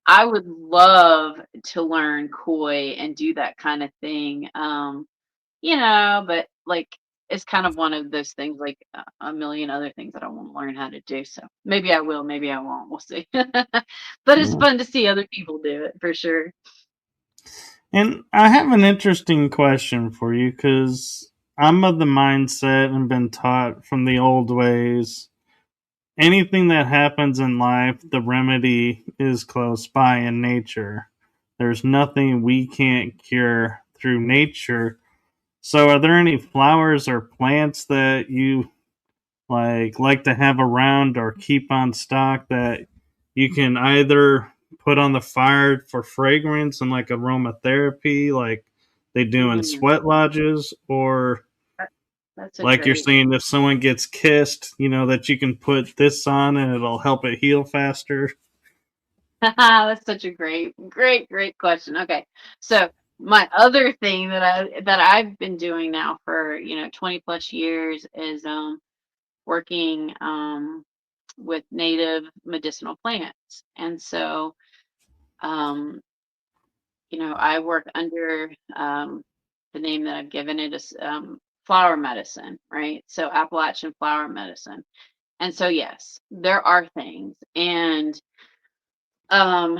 I would love to learn koi and do that kind of thing. But like it's kind of one of those things, like a million other things that I want to learn how to do. So maybe I will, maybe I won't. We'll see. But it's Yeah. fun to see other people do it for sure. And I have an interesting question for you because I'm of the mindset and been taught from the old ways anything that happens in life, the remedy is close by in nature. There's nothing we can't cure through nature. So, are there any flowers or plants that you like to have around or keep on stock that you can either put on the fire for fragrance and like aromatherapy, like they do in Mm, sweat lodges, or that- that's a like you're great. saying, if someone gets kissed, that you can put this on and it'll help it heal faster. That's such a great, great, great question. Okay, so my other thing that I've been doing now for 20 plus years is working with native medicinal plants. And so, um, I work under the name that I've given it is flower medicine, right? So, Appalachian flower medicine. And so, yes, there are things. And um,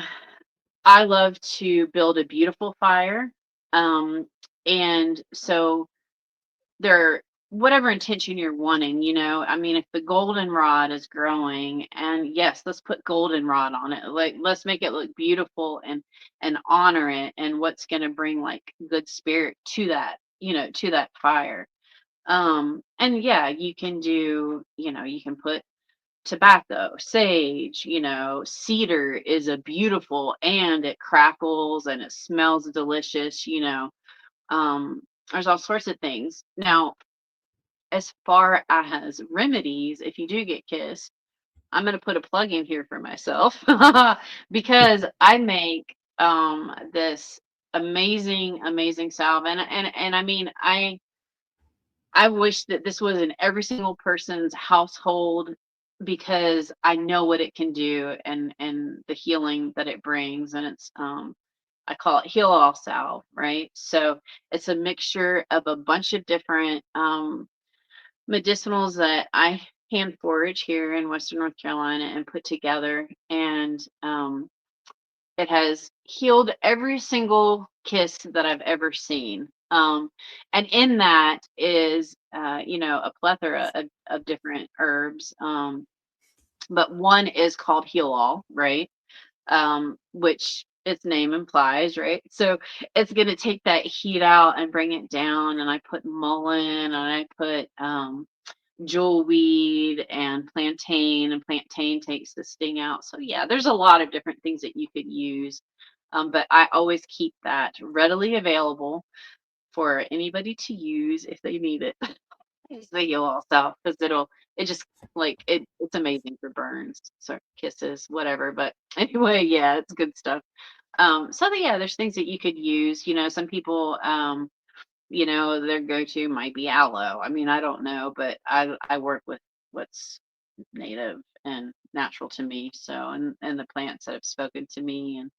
I love to build a beautiful fire. Um, and so, there whatever intention you're wanting, I mean, if the goldenrod is growing, and yes, let's put goldenrod on it, like let's make it look beautiful and honor it, and what's going to bring like good spirit to that, to that fire. And yeah, you can do, you can put tobacco, sage, cedar is a beautiful, and it crackles and it smells delicious, um there's all sorts of things. Now, as far as remedies, if you do get kissed, I'm going to put a plug in here for myself because I make this amazing, amazing salve, and I mean, I wish that this was in every single person's household because I know what it can do, and the healing that it brings. And it's I call it heal all salve, right? So it's a mixture of a bunch of different medicinals that I hand forage here in Western North Carolina and put together, and it has healed every single kiss that I've ever seen. And in that is, a plethora of different herbs. But one is called Heal All, right? Which its name implies, right? So it's going to take that heat out and bring it down. And I put mullein and I put jewelweed and plantain takes the sting out. So yeah, there's a lot of different things that you could use. But I always keep that readily available for anybody to use if they need it. It's the Heal All stuff because it just like it's amazing for burns, so kisses, whatever. But anyway, yeah, it's good stuff. Yeah, there's things that you could use. Some people, their go-to might be aloe. I mean, I don't know, but I work with what's native and natural to me. So, and the plants that have spoken to me and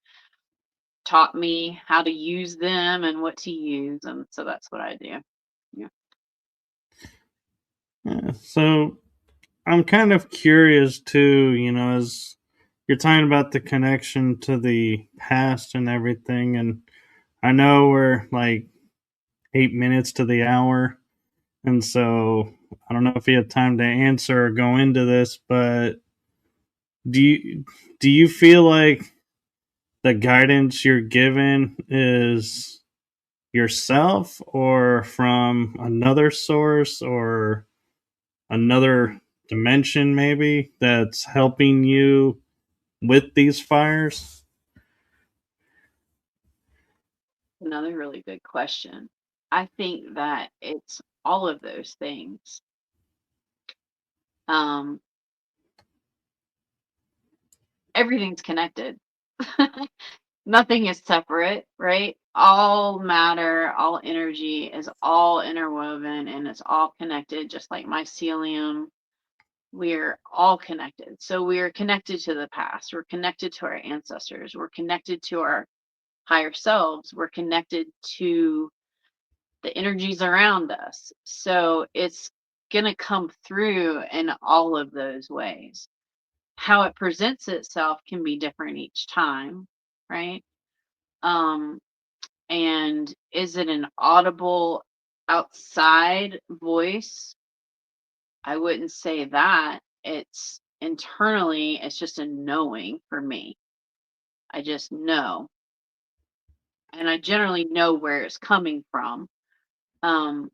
taught me how to use them and what to use, and so that's what I do. Yeah. Yeah, so I'm kind of curious too, as you're talking about the connection to the past and everything. And I know we're like 8 minutes to the hour. And so I don't know if you have time to answer or go into this, but do you, do you feel like the guidance you're given is yourself or from another source or another dimension maybe that's helping you with these fires? Another really good question. I think that it's all of those things. Um, Everything's connected. Nothing is separate, right? All matter, all energy is all interwoven and it's all connected, just like mycelium. We're all connected. So we're connected to the past. We're connected to our ancestors. We're connected to our higher selves. We're connected to the energies around us. So it's going to come through in all of those ways. How it presents itself can be different each time, right? Um, and is it an audible outside voice? I wouldn't say that. It's internally, it's just a knowing for me. I just know. And I generally know where it's coming from. Um,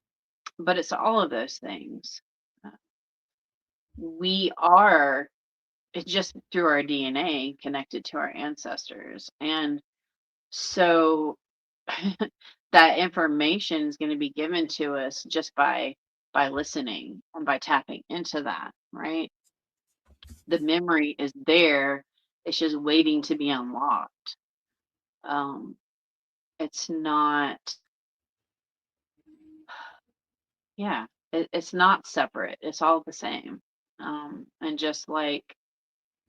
but it's all of those things. Uh, We are, it's just through our DNA connected to our ancestors. And so that information is going to be given to us just by listening and by tapping into that, right? The memory is there. It's just waiting to be unlocked. Um, it's not, yeah, it's not separate. It's all the same. And just like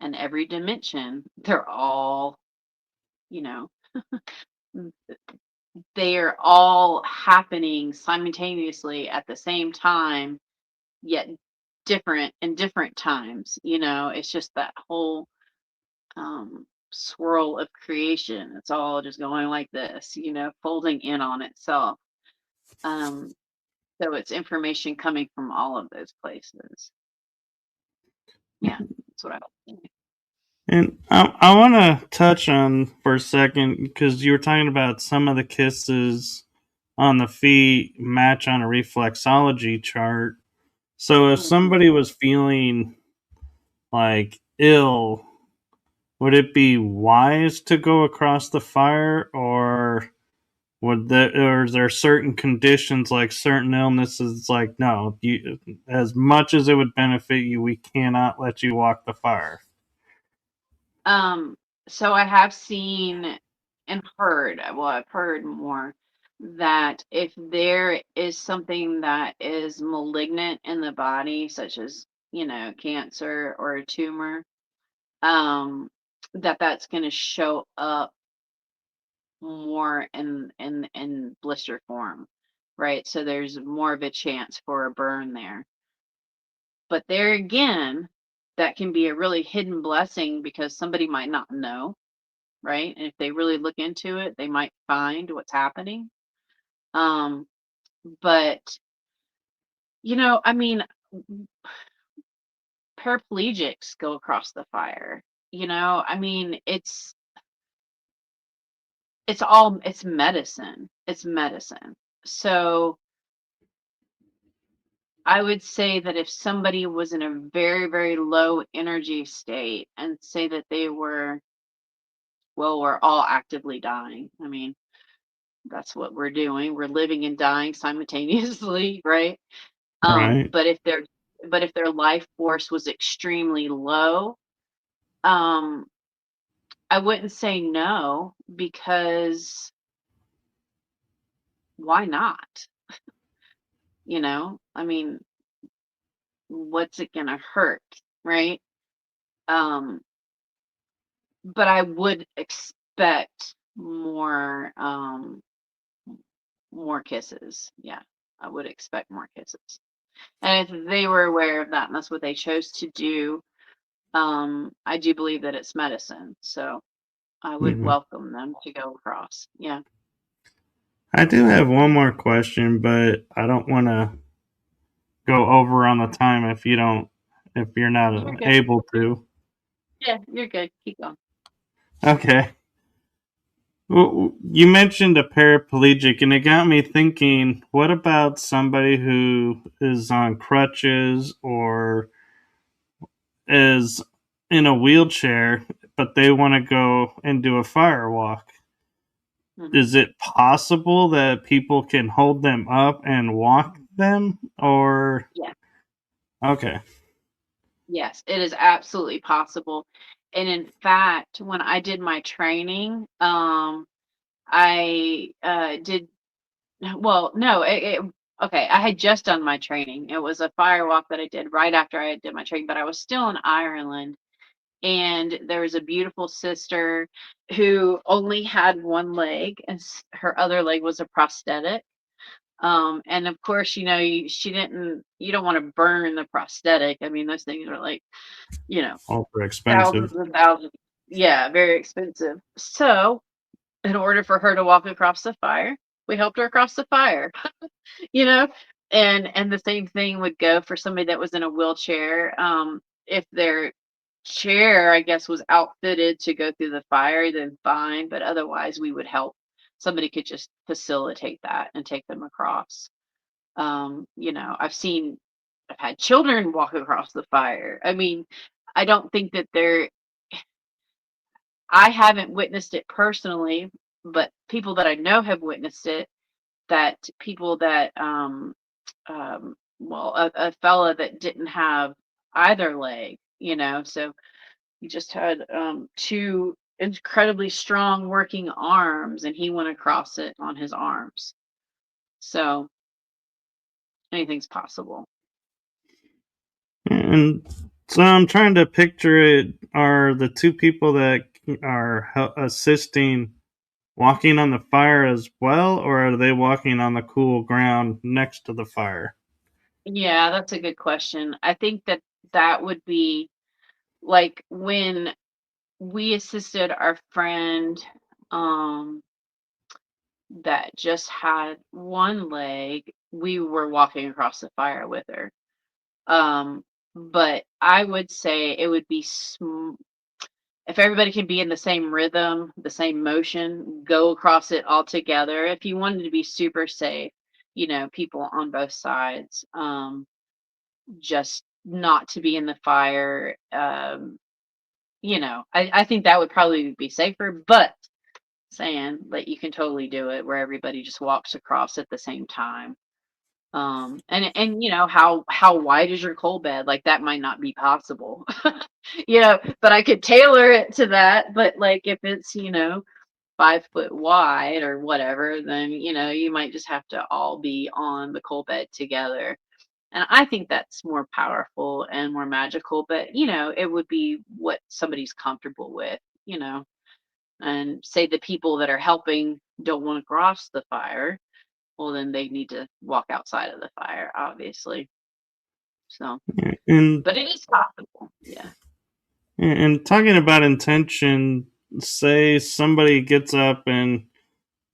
in every dimension, they're all, you know, they are all happening simultaneously at the same time, yet different in different times. It's just that whole swirl of creation. It's all just going like this, folding in on itself. Um, so it's information coming from all of those places. Yeah, that's what I think. And I want to touch on for a second because you were talking about some of the kisses on the feet match on a reflexology chart. So if Mhm. somebody was feeling like ill, would it be wise to go across the fire, or or is there certain conditions like certain illnesses like no, as much as it would benefit you, we cannot let you walk the fire? Um, so I have seen and heard, well, I've heard more that if there is something that is malignant in the body, such as, cancer or a tumor, um, that's going to show up more in blister form, right? So there's more of a chance for a burn there. But there again, that can be a really hidden blessing because somebody might not know, right? And if they really look into it, they might find what's happening. Um, but I mean, paraplegics go across the fire. I mean, it's medicine. It's medicine. So I would say that if somebody was in a very, very low energy state and say that they were, well, we're all actively dying. I mean, that's what we're doing. We're living and dying simultaneously, right? Right. But if their life force was extremely low, um, I wouldn't say no because why not? I mean, what's it gonna hurt, right? Um, but I would expect more kisses. Yeah, I would expect more kisses. And if they were aware of that and that's what they chose to do, I do believe that it's medicine. So I would Hmm. welcome them to go across. Yeah. I do have one more question, but I don't want to go over on the time if you're You're not good. able to. Yeah, you're good. Keep going. Okay. Well, you mentioned a paraplegic, and it got me thinking, what about somebody who is on crutches or is in a wheelchair, but they want to go and do a fire walk? Hmm. Is it possible that people can hold them up and walk them? Or, Yeah. okay. Yes, it is absolutely possible. And in fact, when I did my training, I did, well, no, okay, I had just done my training. It was a fire walk that I did right after I did my training, but I was still in Ireland. And there was a beautiful sister who only had one leg, and her other leg was a prosthetic. And of course, she didn't, you don't want to burn the prosthetic. I mean, those things are like, you know, Ultra thousands expensive. and thousands. Yeah, very expensive. So, in order for her to walk across the fire, we helped her across the fire, you know? And the same thing would go for somebody that was in a wheelchair. If their chair, I guess, was outfitted to go through the fire, then fine. But otherwise, we would help. Somebody could just facilitate that and take them across. I've had children walk across the fire. I mean, I don't think that I haven't witnessed it personally, but people that I know have witnessed it. That people that, well, a fella that didn't have either leg, so he just had two incredibly strong working arms, and he went across it on his arms. So anything's possible. And so I'm trying to picture it. Are the two people that are assisting walking on the fire as well, or are they walking on the cool ground next to the fire? Yeah, that's a good question. I think that that would be like when we assisted our friend um that just had one leg, we were walking across the fire with her. But I would say it would be if everybody can be in the same rhythm, the same motion, go across it all together. If you wanted to be super safe, people on both sides, just not to be in the fire. I think that would probably be safer, but saying that you can totally do it where everybody just walks across at the same time. And how wide is your coal bed? Like that might not be possible. But I could tailor it to that. But like if it's, 5 foot wide or whatever, then you might just have to all be on the coal bed together. And I think that's more powerful and more magical, but it would be what somebody's comfortable with, you know. And say the people that are helping don't want to cross the fire, well then they need to walk outside of the fire, obviously. So, And but it is possible. Yeah. and talking about intention, say somebody gets up and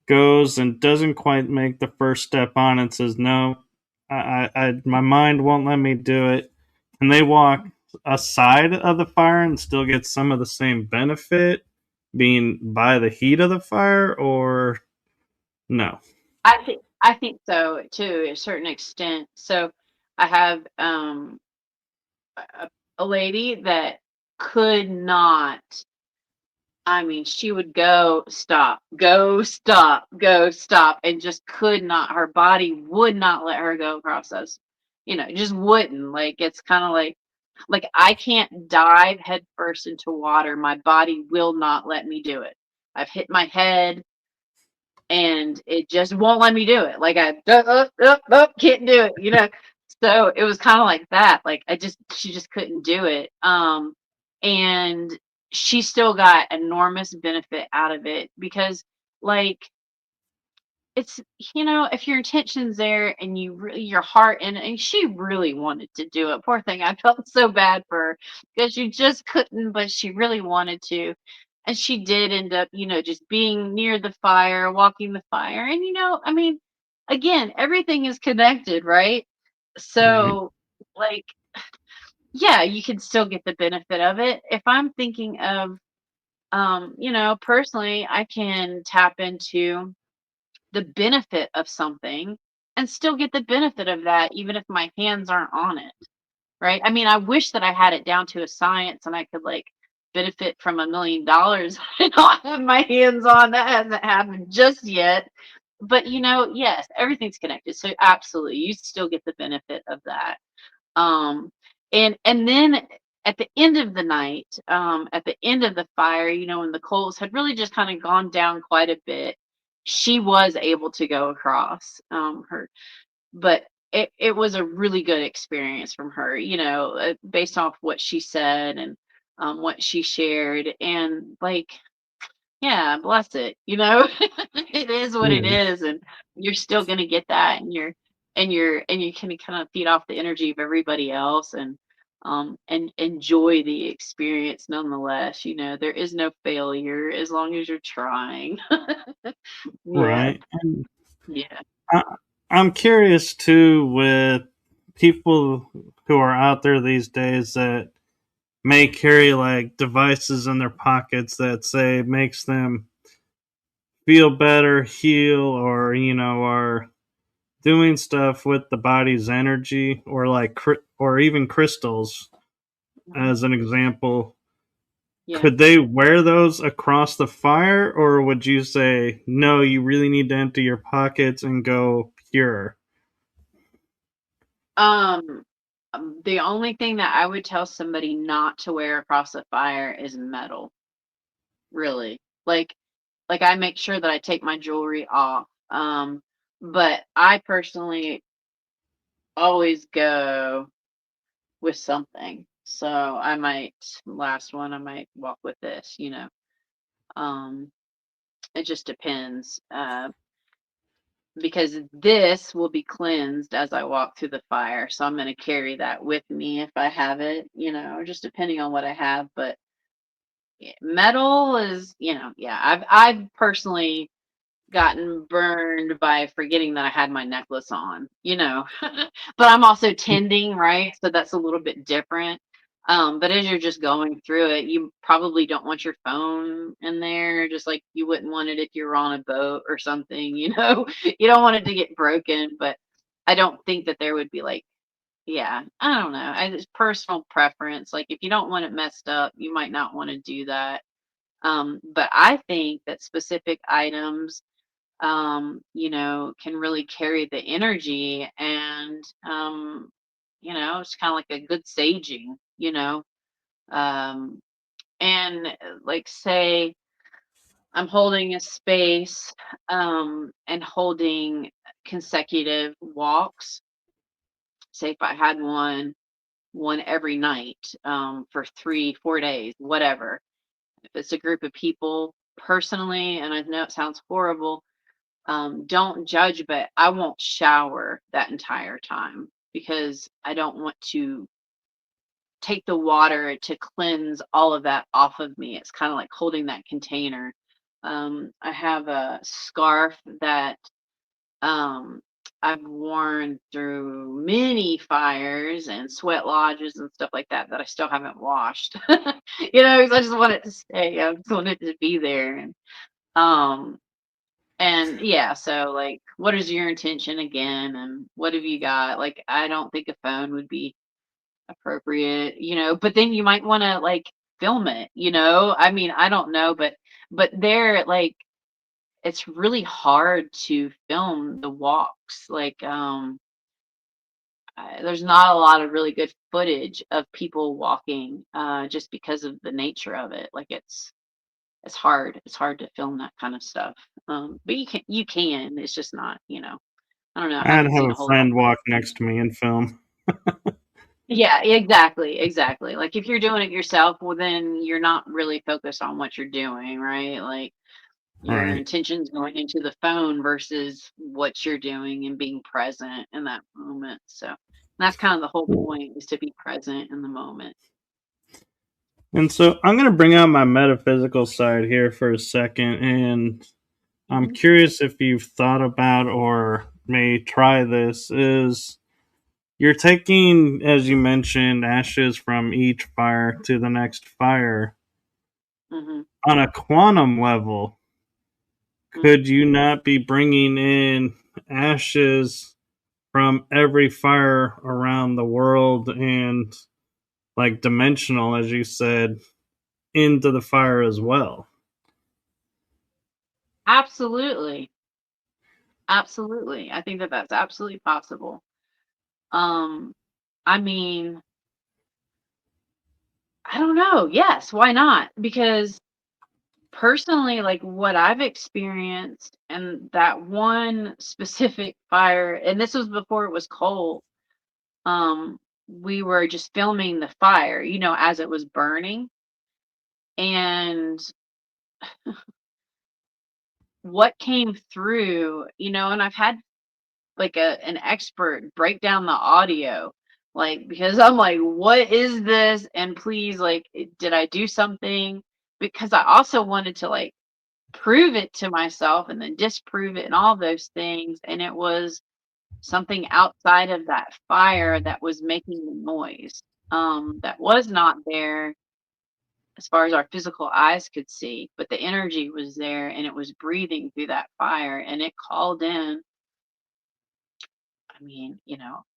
goes and doesn't quite make the first step on and says, "No, my mind won't let me do it," and they walk aside of the fire and still get some of the same benefit, being by the heat of the fire, or no? I think so to a certain extent. So I have a, a lady that could not. I mean, she would go stop, go stop, go stop, and just could not. Her body would not let her go across those. Just wouldn't. Like it's kind of like I can't dive headfirst into water. My body will not let me do it. I've hit my head and it just won't let me do it. Like can't do it. So it was kind of like that. Like she just couldn't do it. And she still got enormous benefit out of it because, like, it's if your intention's there and you really your heart and she really wanted to do it. Poor thing, I felt so bad for her because she just couldn't, but she really wanted to, and she did end up just being near the fire, walking the fire, and I mean, again, everything is connected, right? Right, So, like, yeah, you can still get the benefit of it. If I'm thinking of personally, I can tap into the benefit of something and still get the benefit of that even if my hands aren't on it, right? I mean, I wish that I had it down to a science and I could like benefit from $1 million. I don't have my hands on. That hasn't happened just yet. But yes, everything's connected. So absolutely, you still get the benefit of that. Um, and then at the end of the night, at the end of the fire, when the coals had really just kind of gone down quite a bit, she was able to go across her. But it was a really good experience from her, based off what she said and what she shared. And like, yeah, bless it. It is what it right, is, and you're still gonna get that, and you can kind of feed off the energy of everybody else, and enjoy the experience nonetheless. There is no failure as long as you're trying. Yeah, right. And yeah. I, I'm curious too with people who are out there these days that may carry like devices in their pockets that say makes them feel better, heal, or are doing stuff with the body's energy, or like or even crystals Mhm. as an example. Yeah. Could they wear those across the fire, or would you say no? You really need to empty your pockets and go pure. Um, the only thing that I would tell somebody not to wear across the fire is metal, really. Like I make sure that I take my jewelry off. But I personally always go with something. So I might last one, I might walk with this. Um, it just depends. Because this will be cleansed as I walk through the fire. So I'm gonna carry that with me if I have it, just depending on what I have. But yeah, metal is, yeah, I've personally gotten burned by forgetting that I had my necklace on. But I'm also tending, right? So that's a little bit different. But as you're just going through it, you probably don't want your phone in there, just like you wouldn't want it if you were on a boat or something. You don't want it to get broken, but I don't think that there would be like, yeah, I don't know. It's personal preference. Like if you don't want it messed up, you might not want to do that. But I think that specific items can really carry the energy and it's kind of like a good saging. Um, and like say I'm holding a space and holding consecutive walks. Say if I had one every night for 3 4 days, whatever. If it's a group of people personally, and I know it sounds horrible, don't judge, but I won't shower that entire time. because I don't want to take the water to cleanse all of that off of me. It's kind of like holding that container. I have a scarf that um, I've worn through many fires and sweat lodges and stuff like that that I still haven't washed. Because I just want it to stay. I just want it to be there. Um, and yeah, so like, what is your intention again? And what have you got? Like, I don't think a phone would be appropriate, but then you might want to like film it. I mean, I don't know, but there, like, it's really hard to film the walks. Like, there's not a lot of really good footage of people walking, just because of the nature of it. Like, it's hard. It's hard to film that kind of stuff. But you can. It's just not. I don't know. I I'd haven't have seen a a whole lot. friend walk next to me and film. Yeah, exactly, exactly. Like, if you're doing it yourself, well, then you're not really focused on what you're doing, right? Like, your Right. intention's going into the phone versus what you're doing and being present in that moment. So that's kind of the whole point, is to be present in the moment. And so I'm going to bring out my metaphysical side here for a second. And I'm Hmm. curious if you've thought about or may try this. Is you're taking, as you mentioned, ashes from each fire to the next fire. Hmm. On a quantum level, Hmm. could you not be bringing in ashes from every fire around the world and, like, dimensional, as you said, into the fire as well? Absolutely. Absolutely. I think that that's absolutely possible. Um, I mean, I don't know. Yes, why not? Because personally, like, what I've experienced and that one specific fire, and this was before it was cold, um, we were just filming the fire, as it was burning. And what came through, and I've had like an expert break down the audio, like, because I'm like, what is this? And please, like, did I do something? Because I also wanted to like prove it to myself and then disprove it and all those things. And it was something outside of that fire that was making the noise, that was not there as far as our physical eyes could see, but the energy was there and it was breathing through that fire and it called in. I mean,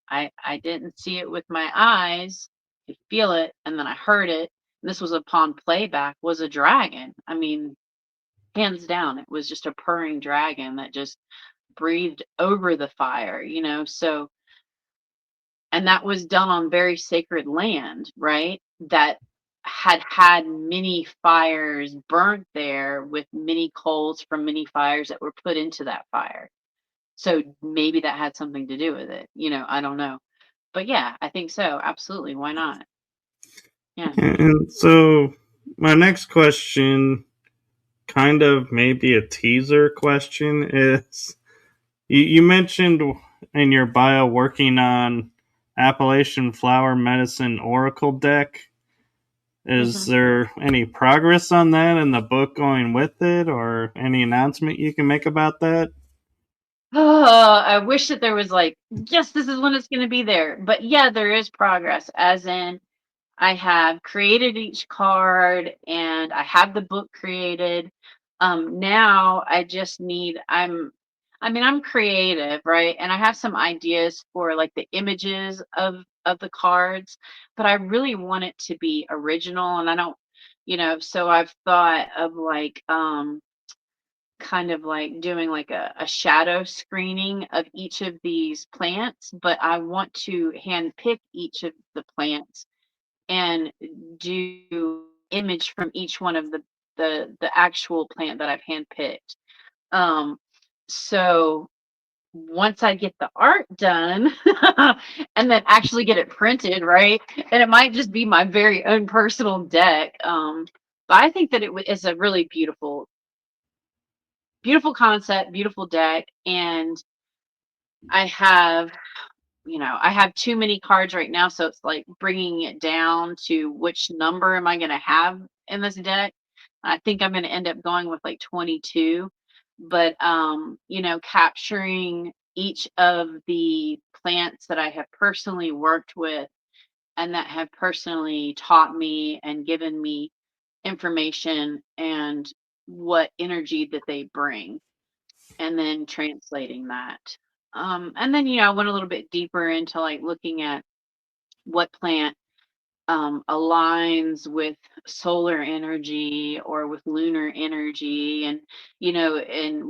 I didn't see it with my eyes, I could feel it, and then I heard it. This was upon playback, was a dragon. I mean, hands down, it was just a purring dragon that just breathed over the fire. So, and that was done on very sacred land, right? That had many fires burnt there with many coals from many fires that were put into that fire. So maybe that had something to do with it. I don't know. But yeah, I think so. Absolutely. Why not? Yeah. And so, my next question, kind of maybe a teaser question, is you mentioned in your bio working on Appalachian Flower Medicine Oracle deck. Is Hmm. there any progress on that and the book going with it, or any announcement you can make about that? Oh, I wish that there was like, yes, this is when it's going to be there. But yeah, there is progress, as in I have created each card and I have the book created. Now I just need, I'm creative, right? And I have some ideas for like the images of the cards, but I really want it to be original and I don't, so I've thought of like, kind of like doing like a shadow screening of each of these plants, but I want to hand pick each of the plants and do image from each one of the actual plant that I've handpicked. Um, so once I get the art done and then actually get it printed, right? And it might just be my very own personal deck. But I think that it's a really beautiful, beautiful concept, beautiful deck, and I have. I have too many cards right now, so it's like bringing it down to which number am I going to have in this deck. I think I'm going to end up going with like 22, but capturing each of the plants that I have personally worked with and that have personally taught me and given me information and what energy that they bring, and then translating that. And then, I went a little bit deeper into like looking at what plant aligns with solar energy or with lunar energy, and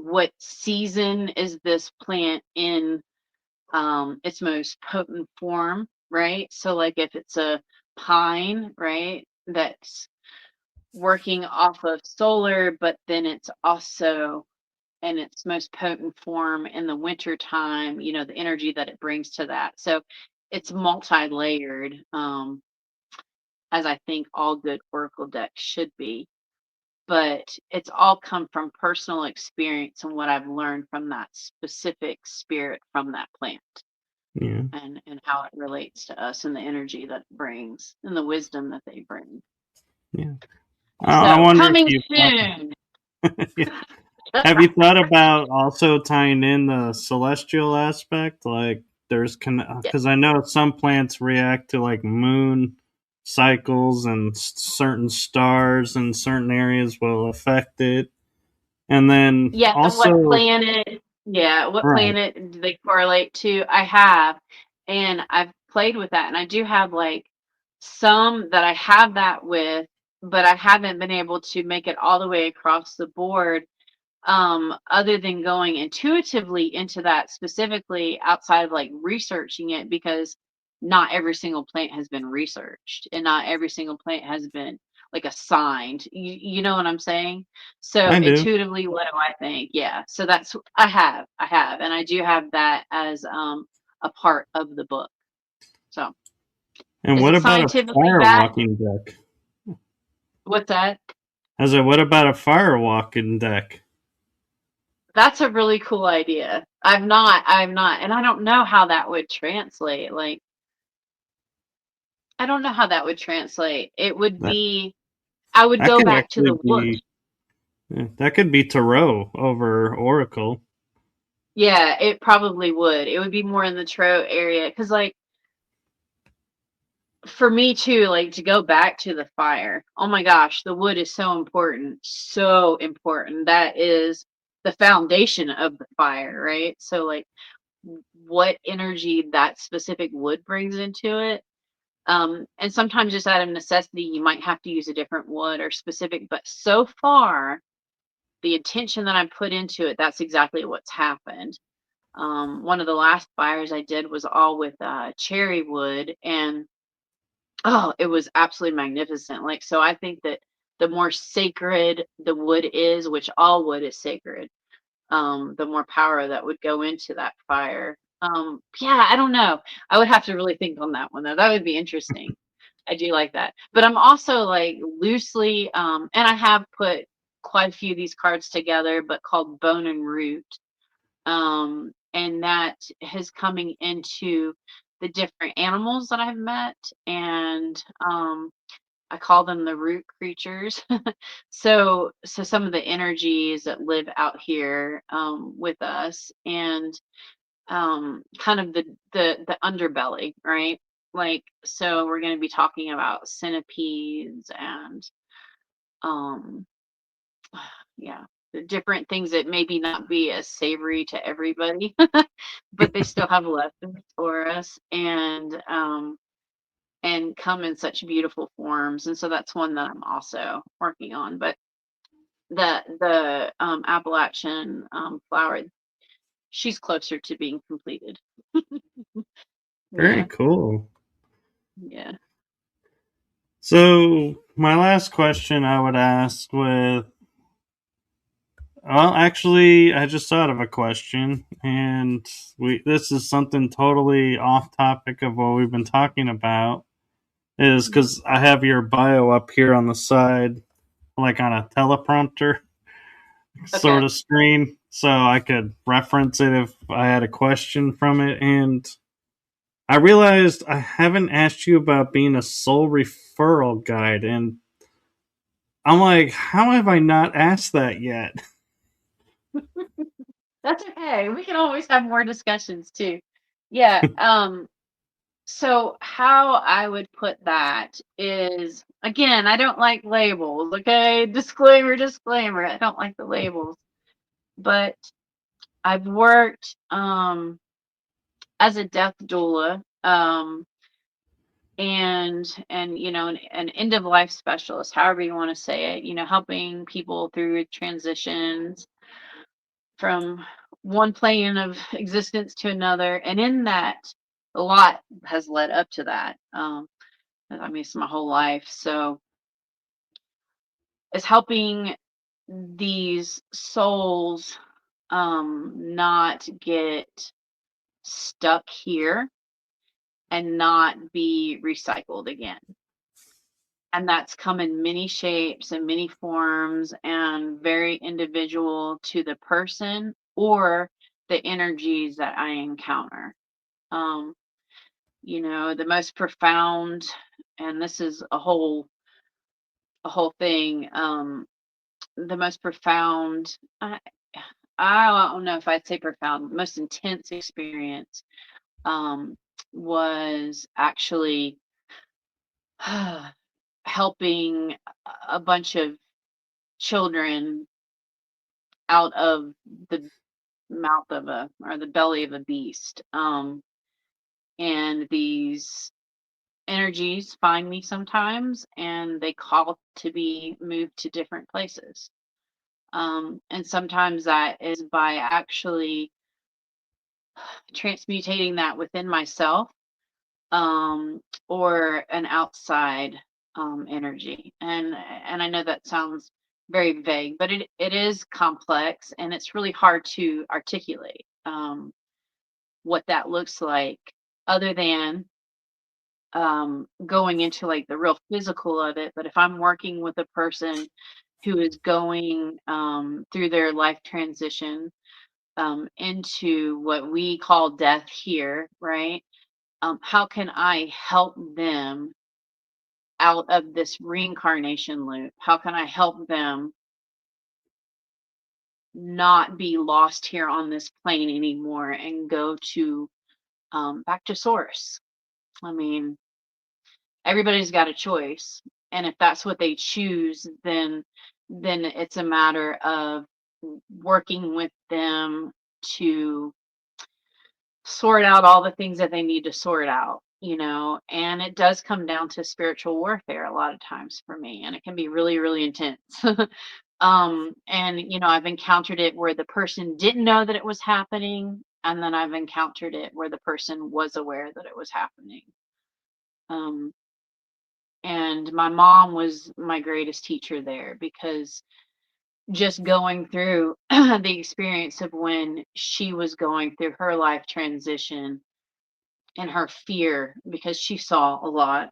what season is this plant in its most potent form, right? So, like if it's a pine, right, that's working off of solar, but then it's also in its most potent form in the winter time, the energy that it brings to that. So it's multi-layered, as I think all good oracle decks should be. But it's all come from personal experience and what I've learned from that specific spirit from that plant, Yeah. and how it relates to us and the energy that it brings and the wisdom that they bring. Yeah. I So wonder if coming you soon. yeah. Have you thought about also tying in the celestial aspect? Like, Yeah. because I know some plants react to like moon cycles, and certain stars in certain areas will affect it. And then Yeah, also, what right, planet do they correlate to? I have, and I've played with that, and I do have like some that I have that with, but I haven't been able to make it all the way across the board, other than going intuitively into that specifically outside of like researching it, because not every single plant has been researched and not every single plant has been like assigned. You know what I'm saying? So I do. intuitively, what do I think? Yeah. So that's I have, and I do have that as a part of the book. So And is what it about a scientifically fire backed? walking deck? What's that? What about a fire walking deck? That's a really cool idea. I've not, and I don't know how that would translate. Like, I don't know how that would translate. It would That be, I would that go could back to actually the wood. be that could be tarot over oracle. Yeah, it probably would. It would be more in the Tro area. Because, like, for me too, like to go back to the fire. Oh my gosh, the wood is so important. So important. That is the foundation of the fire, right? So, like, what energy that specific wood brings into it. And sometimes just out of necessity, you might have to use a different wood or specific, but so far, the intention that I put into it, that's exactly what's happened. One of the last fires I did was all with cherry wood, and oh, it was absolutely magnificent. Like, so I think that the more sacred the wood is, which all wood is sacred, the more power that would go into that fire. Yeah, I don't know. I would have to really think on that one though. That would be interesting. I do like that. But I'm also like loosely, and I have put quite a few of these cards together, but called Bone and Root. And that is coming into the different animals that I've met, and I call them the root creatures. So some of the energies that live out here with us, and kind of the underbelly, right? Like, so we're going to be talking about centipedes and um yeah, the different things that maybe not be as savory to everybody, but they still have lessons for us, and come in such beautiful forms. And so that's one that I'm also working on. But the Appalachian flower, she's closer to being completed. Very Yeah, cool. yeah. So my last question I would ask well, actually, I just thought of a question, and we this is something totally off topic of what we've been talking about. Is Mhm. because I have your bio up here on the side, like on a teleprompter sort Okay. of screen, so I could reference it if I had a question from it. And I realized I haven't asked you about being a soul referral guide, and I'm like, how have I not asked that yet? That's okay. We can always have more discussions too. Yeah. So how I would put that is, again, I don't like labels. Okay, disclaimer, disclaimer. I don't like the labels, but I've worked as a death doula, and an end of life specialist, however you want to say it. Helping people through transitions from one plane of existence to another, and in that, a lot has led up to that. I mean, it's my whole life. So it's helping these souls not get stuck here and not be recycled again. And that's come in many shapes and many forms and very individual to the person or the energies that I encounter. Um, the most profound, and this is a whole thing. The most profound, I don't know if I'd say profound, most intense experience um, was actually helping a bunch of children out of the mouth of a or the belly of a beast. And these energies find me sometimes and they call to be moved to different places. And sometimes that is by actually transmutating that within myself, um, or an outside energy. And I know that sounds very vague, but it is complex and it's really hard to articulate what that looks like, other than going into like the real physical of it. But if I'm working with a person who is going through their life transition into what we call death here, right? How can I help them out of this reincarnation loop? How can I help them not be lost here on this plane anymore and go to back to source? I mean, everybody's got a choice, and if that's what they choose, then it's a matter of working with them to sort out all the things that they need to sort out, and it does come down to spiritual warfare a lot of times for me, and it can be really, really intense. And I've encountered it where the person didn't know that it was happening, and then I've encountered it where the person was aware that it was happening. um, and my mom was my greatest teacher there, because just going through the experience of when she was going through her life transition and her fear, because she saw a lot,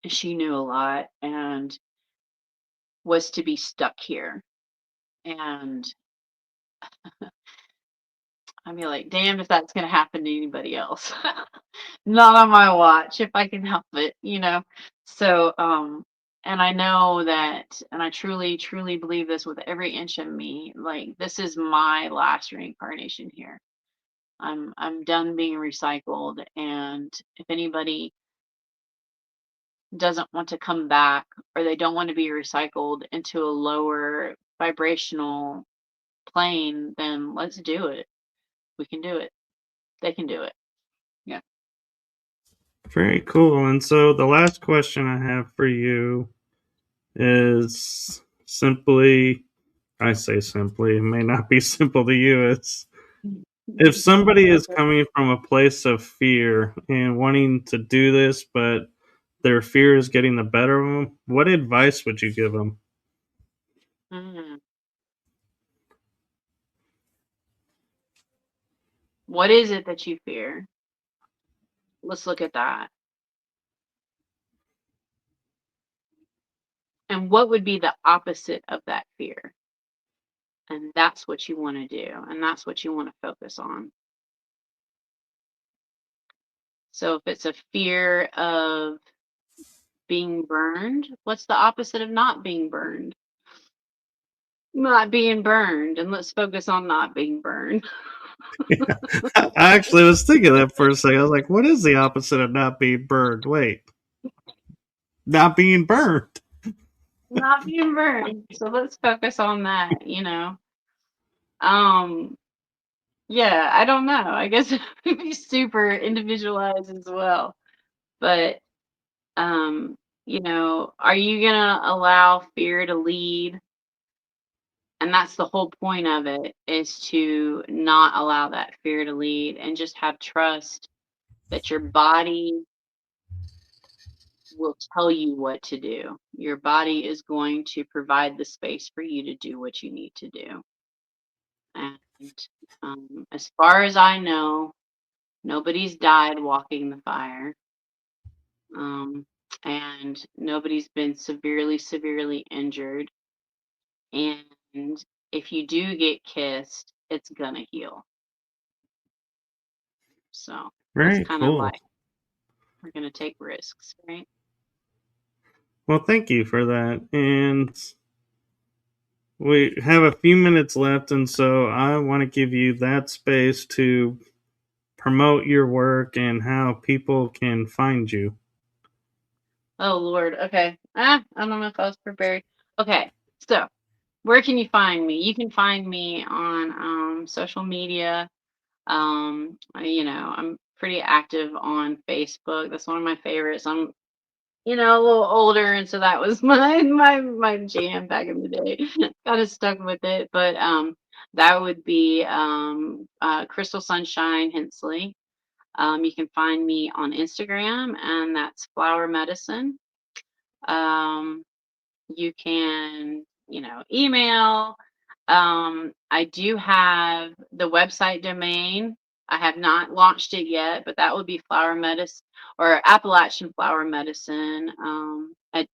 she knew a lot, and was to be stuck here. And I'd be like, damned if that's going to happen to anybody else. Not on my watch if I can help it. So, and I know that, and I truly, truly believe this with every inch of me. Like, this is my last reincarnation here. I'm done being recycled, and if anybody doesn't want to come back, or they don't want to be recycled into a lower vibrational plane, then let's do it. We can do it. They can do it. Yeah. Very cool. And so the last question I have for you is simply, I say simply, it may not be simple to you. It's, if somebody is coming from a place of fear and wanting to do this, but their fear is getting the better of them, what advice would you give them? Mhm. What is it that you fear? Let's look at that. And what would be the opposite of that fear? And that's what you want to do. And that's what you want to focus on. So if it's a fear of being burned, what's the opposite of not being burned? Not being burned. And let's focus on not being burned. I actually was thinking that for a second. I was like, what is the opposite of not being burned? Wait, not being burned. Not being burned. So let's focus on that. Um, yeah, I don't know. I guess it would be super individualized as well. But um, are you gonna allow fear to lead? And that's the whole point of it, is to not allow that fear to lead and just have trust that your body will tell you what to do. Your body is going to provide the space for you to do what you need to do. And as far as I know, nobody's died walking the fire. Um, and nobody's been severely, severely injured. And if you do get kissed, it's gonna heal. So that's Very kind of cool. like, we're gonna take risks, right? Well, thank you for that. And we have a few minutes left, and so I want to give you that space to promote your work and how people can find you. Oh Lord. Okay. I don't know if I was prepared. Okay. So where can you find me? You can find me on social media. I'm pretty active on Facebook. That's one of my favorites. I'm a little older, and so that was my jam back in the day. Kind of stuck with it, but that would be Crystal Sunshine Hensley. You can find me on Instagram, and that's Flower Medicine. Um, you can, email. I do have the website domain. I have not launched it yet, but that would be Flower Medicine, or Appalachian Flower Medicine at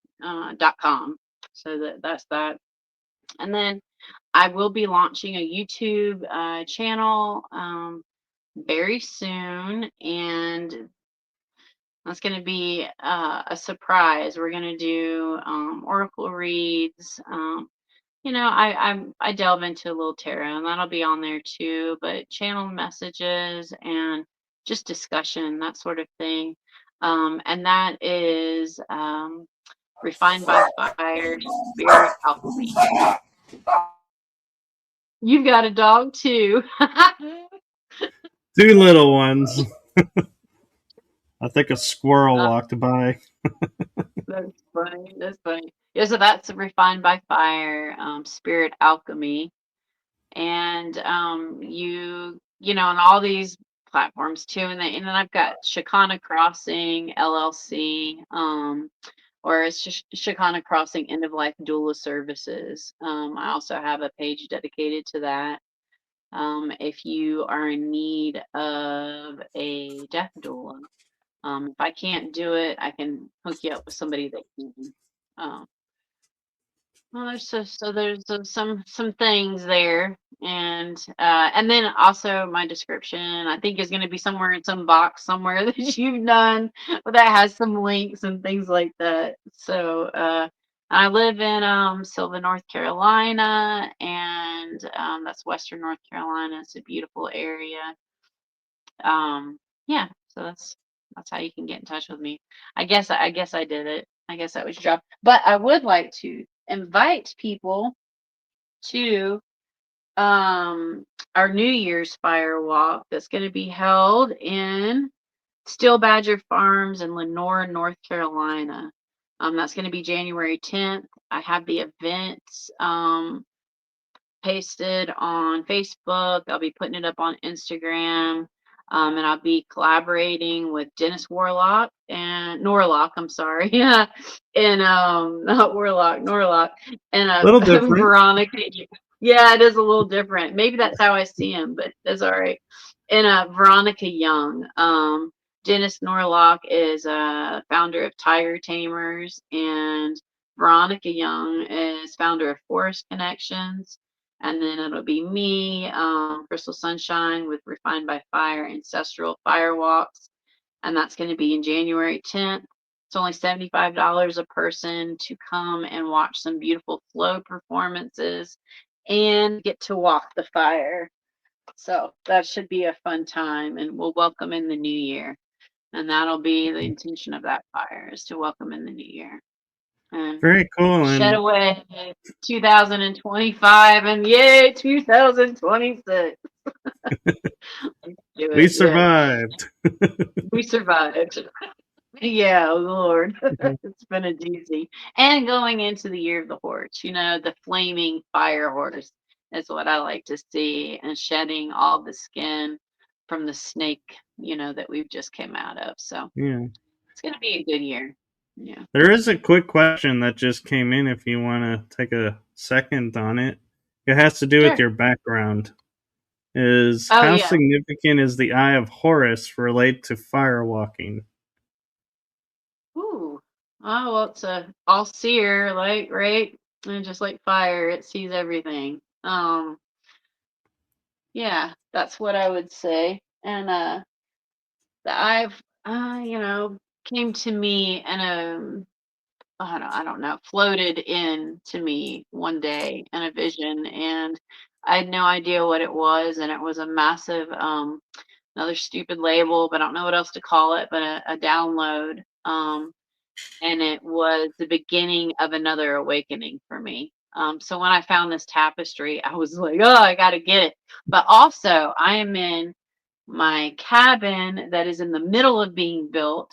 .com. So that's that. And then I will be launching a YouTube channel very soon, and that's going to be a surprise. We're going to do oracle reads. I delve into a little tarot, and that'll be on there too. But channel messages and just discussion, that sort of thing. And that is Refined by Fire Spirit Alchemy. You've got a dog too. Two little ones. I think a squirrel Uh, walked by. that's funny. That's funny. Yeah, so that's Refined by Fire, Spirit Alchemy. And on all these platforms too. And then I've got Shakana Crossing LLC, or it's just Shakana Crossing End of Life Doula Services. I also have a page dedicated to that. If you are in need of a death doula, if I can't do it, I can hook you up with somebody that can. Um, well, there's some things there, and then also my description, I think, is going to be somewhere in some box somewhere that you've done, but that has some links and things like that. So I live in Sylva, North Carolina, and that's Western North Carolina. It's a beautiful area. Yeah, so that's how you can get in touch with me. I guess I did it. I guess that was your job. But I would like to invite people to um our New Year's fire walk that's going to be held in Steel Badger Farms in Lenore, North Carolina. That's going to be January 10th. I have the events pasted on Facebook. I'll be putting it up on Instagram. And I'll be collaborating with Dennis Warlock and Norlock, I'm sorry. Yeah. And not Warlock, Norlock. And Little different. Veronica. Yeah, it is a little different. Maybe that's how I see him, but that's all right. And Veronica Young. Dennis Norlock is founder of Tiger Tamers, and Veronica Young is founder of Forest Connections. And then it'll be me, Crystal Sunshine with Refined by Fire, Ancestral Firewalks. and that's going to be in January 10th. It's only $75 a person to come and watch some beautiful flow performances and get to walk the fire. So that should be a fun time, and we'll welcome in the new year. And that'll be the intention of that fire, is to welcome in the new year and Very cool. shed And away 2025 and yay 2026. Do we it. Yeah, survived. we survived. Yeah, oh Lord, it's been a doozy. And going into the year of the horse, the flaming fire horse is what I like to see, and shedding all the skin from the snake, that we've just came out of. So Yeah. it's gonna be a good year. Yeah. There is a quick question that just came in if you want to take a second on it. It has to do with Sure. your background. Is Oh how yeah. significant is the Eye of Horus relate to firewalking? Ooh. Oh well, it's a all seer, like right, and just like fire, it sees everything. Yeah, that's what I would say. And the I've came to me and I don't know, floated in to me one day in a vision, and I had no idea what it was, and it was a massive another stupid label, but I don't know what else to call it, but a download. And it was the beginning of another awakening for me. So when I found this tapestry, I was like, oh, I got to get it. But also, I am in my cabin that is in the middle of being built.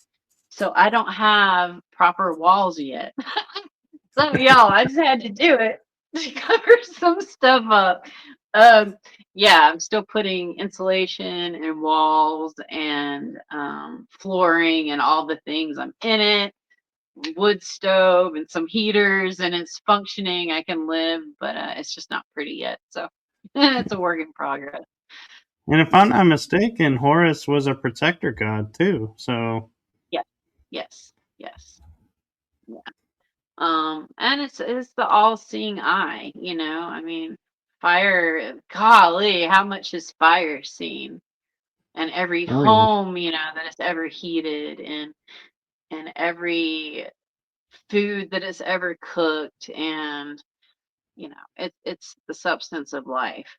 So I don't have proper walls yet. So, y'all, I just had to do it to cover some stuff up. Um, yeah, I'm still putting insulation and walls and flooring and all the things. I'm in it, wood stove and some heaters, and it's functioning. I can live, but it's just not pretty yet. So it's a work in progress. And if I'm not mistaken, Horus was a protector god too. So Yes, yes, yes. Yeah. And it's the all-seeing eye. I mean, fire. Golly, how much has fire seen? And every oh yeah, home, that is ever heated, and every food that is ever cooked, and it's the substance of life.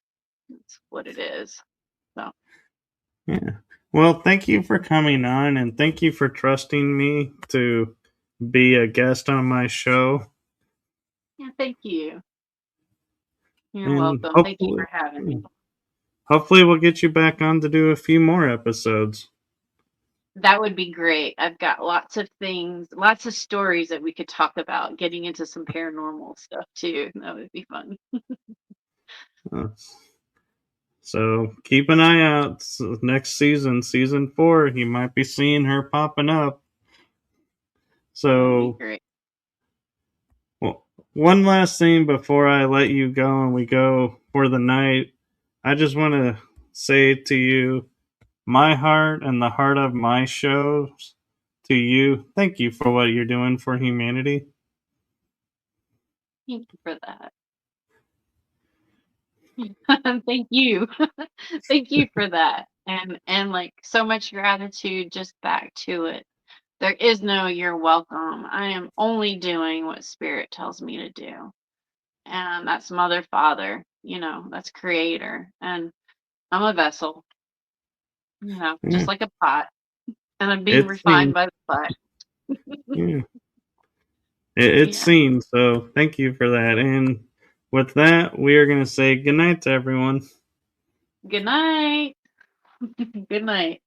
It's what it is. So yeah. Well, thank you for coming on, and thank you for trusting me to be a guest on my show. yeah, thank you. You're And welcome. Thank you for having me. hopefully we'll get you back on to do a few more episodes. That would be great. I've got lots of things, lots of stories that we could talk about, getting into some paranormal stuff too. That would be fun. Uh, So keep an eye out. Next season, season 4, you might be seeing her popping up. That'd be So, great. well, one last thing before I let you go and we go for the night. I just want to say to you, my heart and the heart of my shows, to you, thank you for what you're doing for humanity. Thank you for that. Thank you. Thank you for that. And like so much gratitude just back to it. There is no you're welcome. I am only doing what spirit tells me to do. And that's mother, father, that's creator. And I'm a vessel, Yeah, just like a pot. And I'm being it's refined seen. by the pot. Yeah, it's Yeah. seen. So thank you for that. And with that, we are going to say goodnight to everyone. Good night. Good night.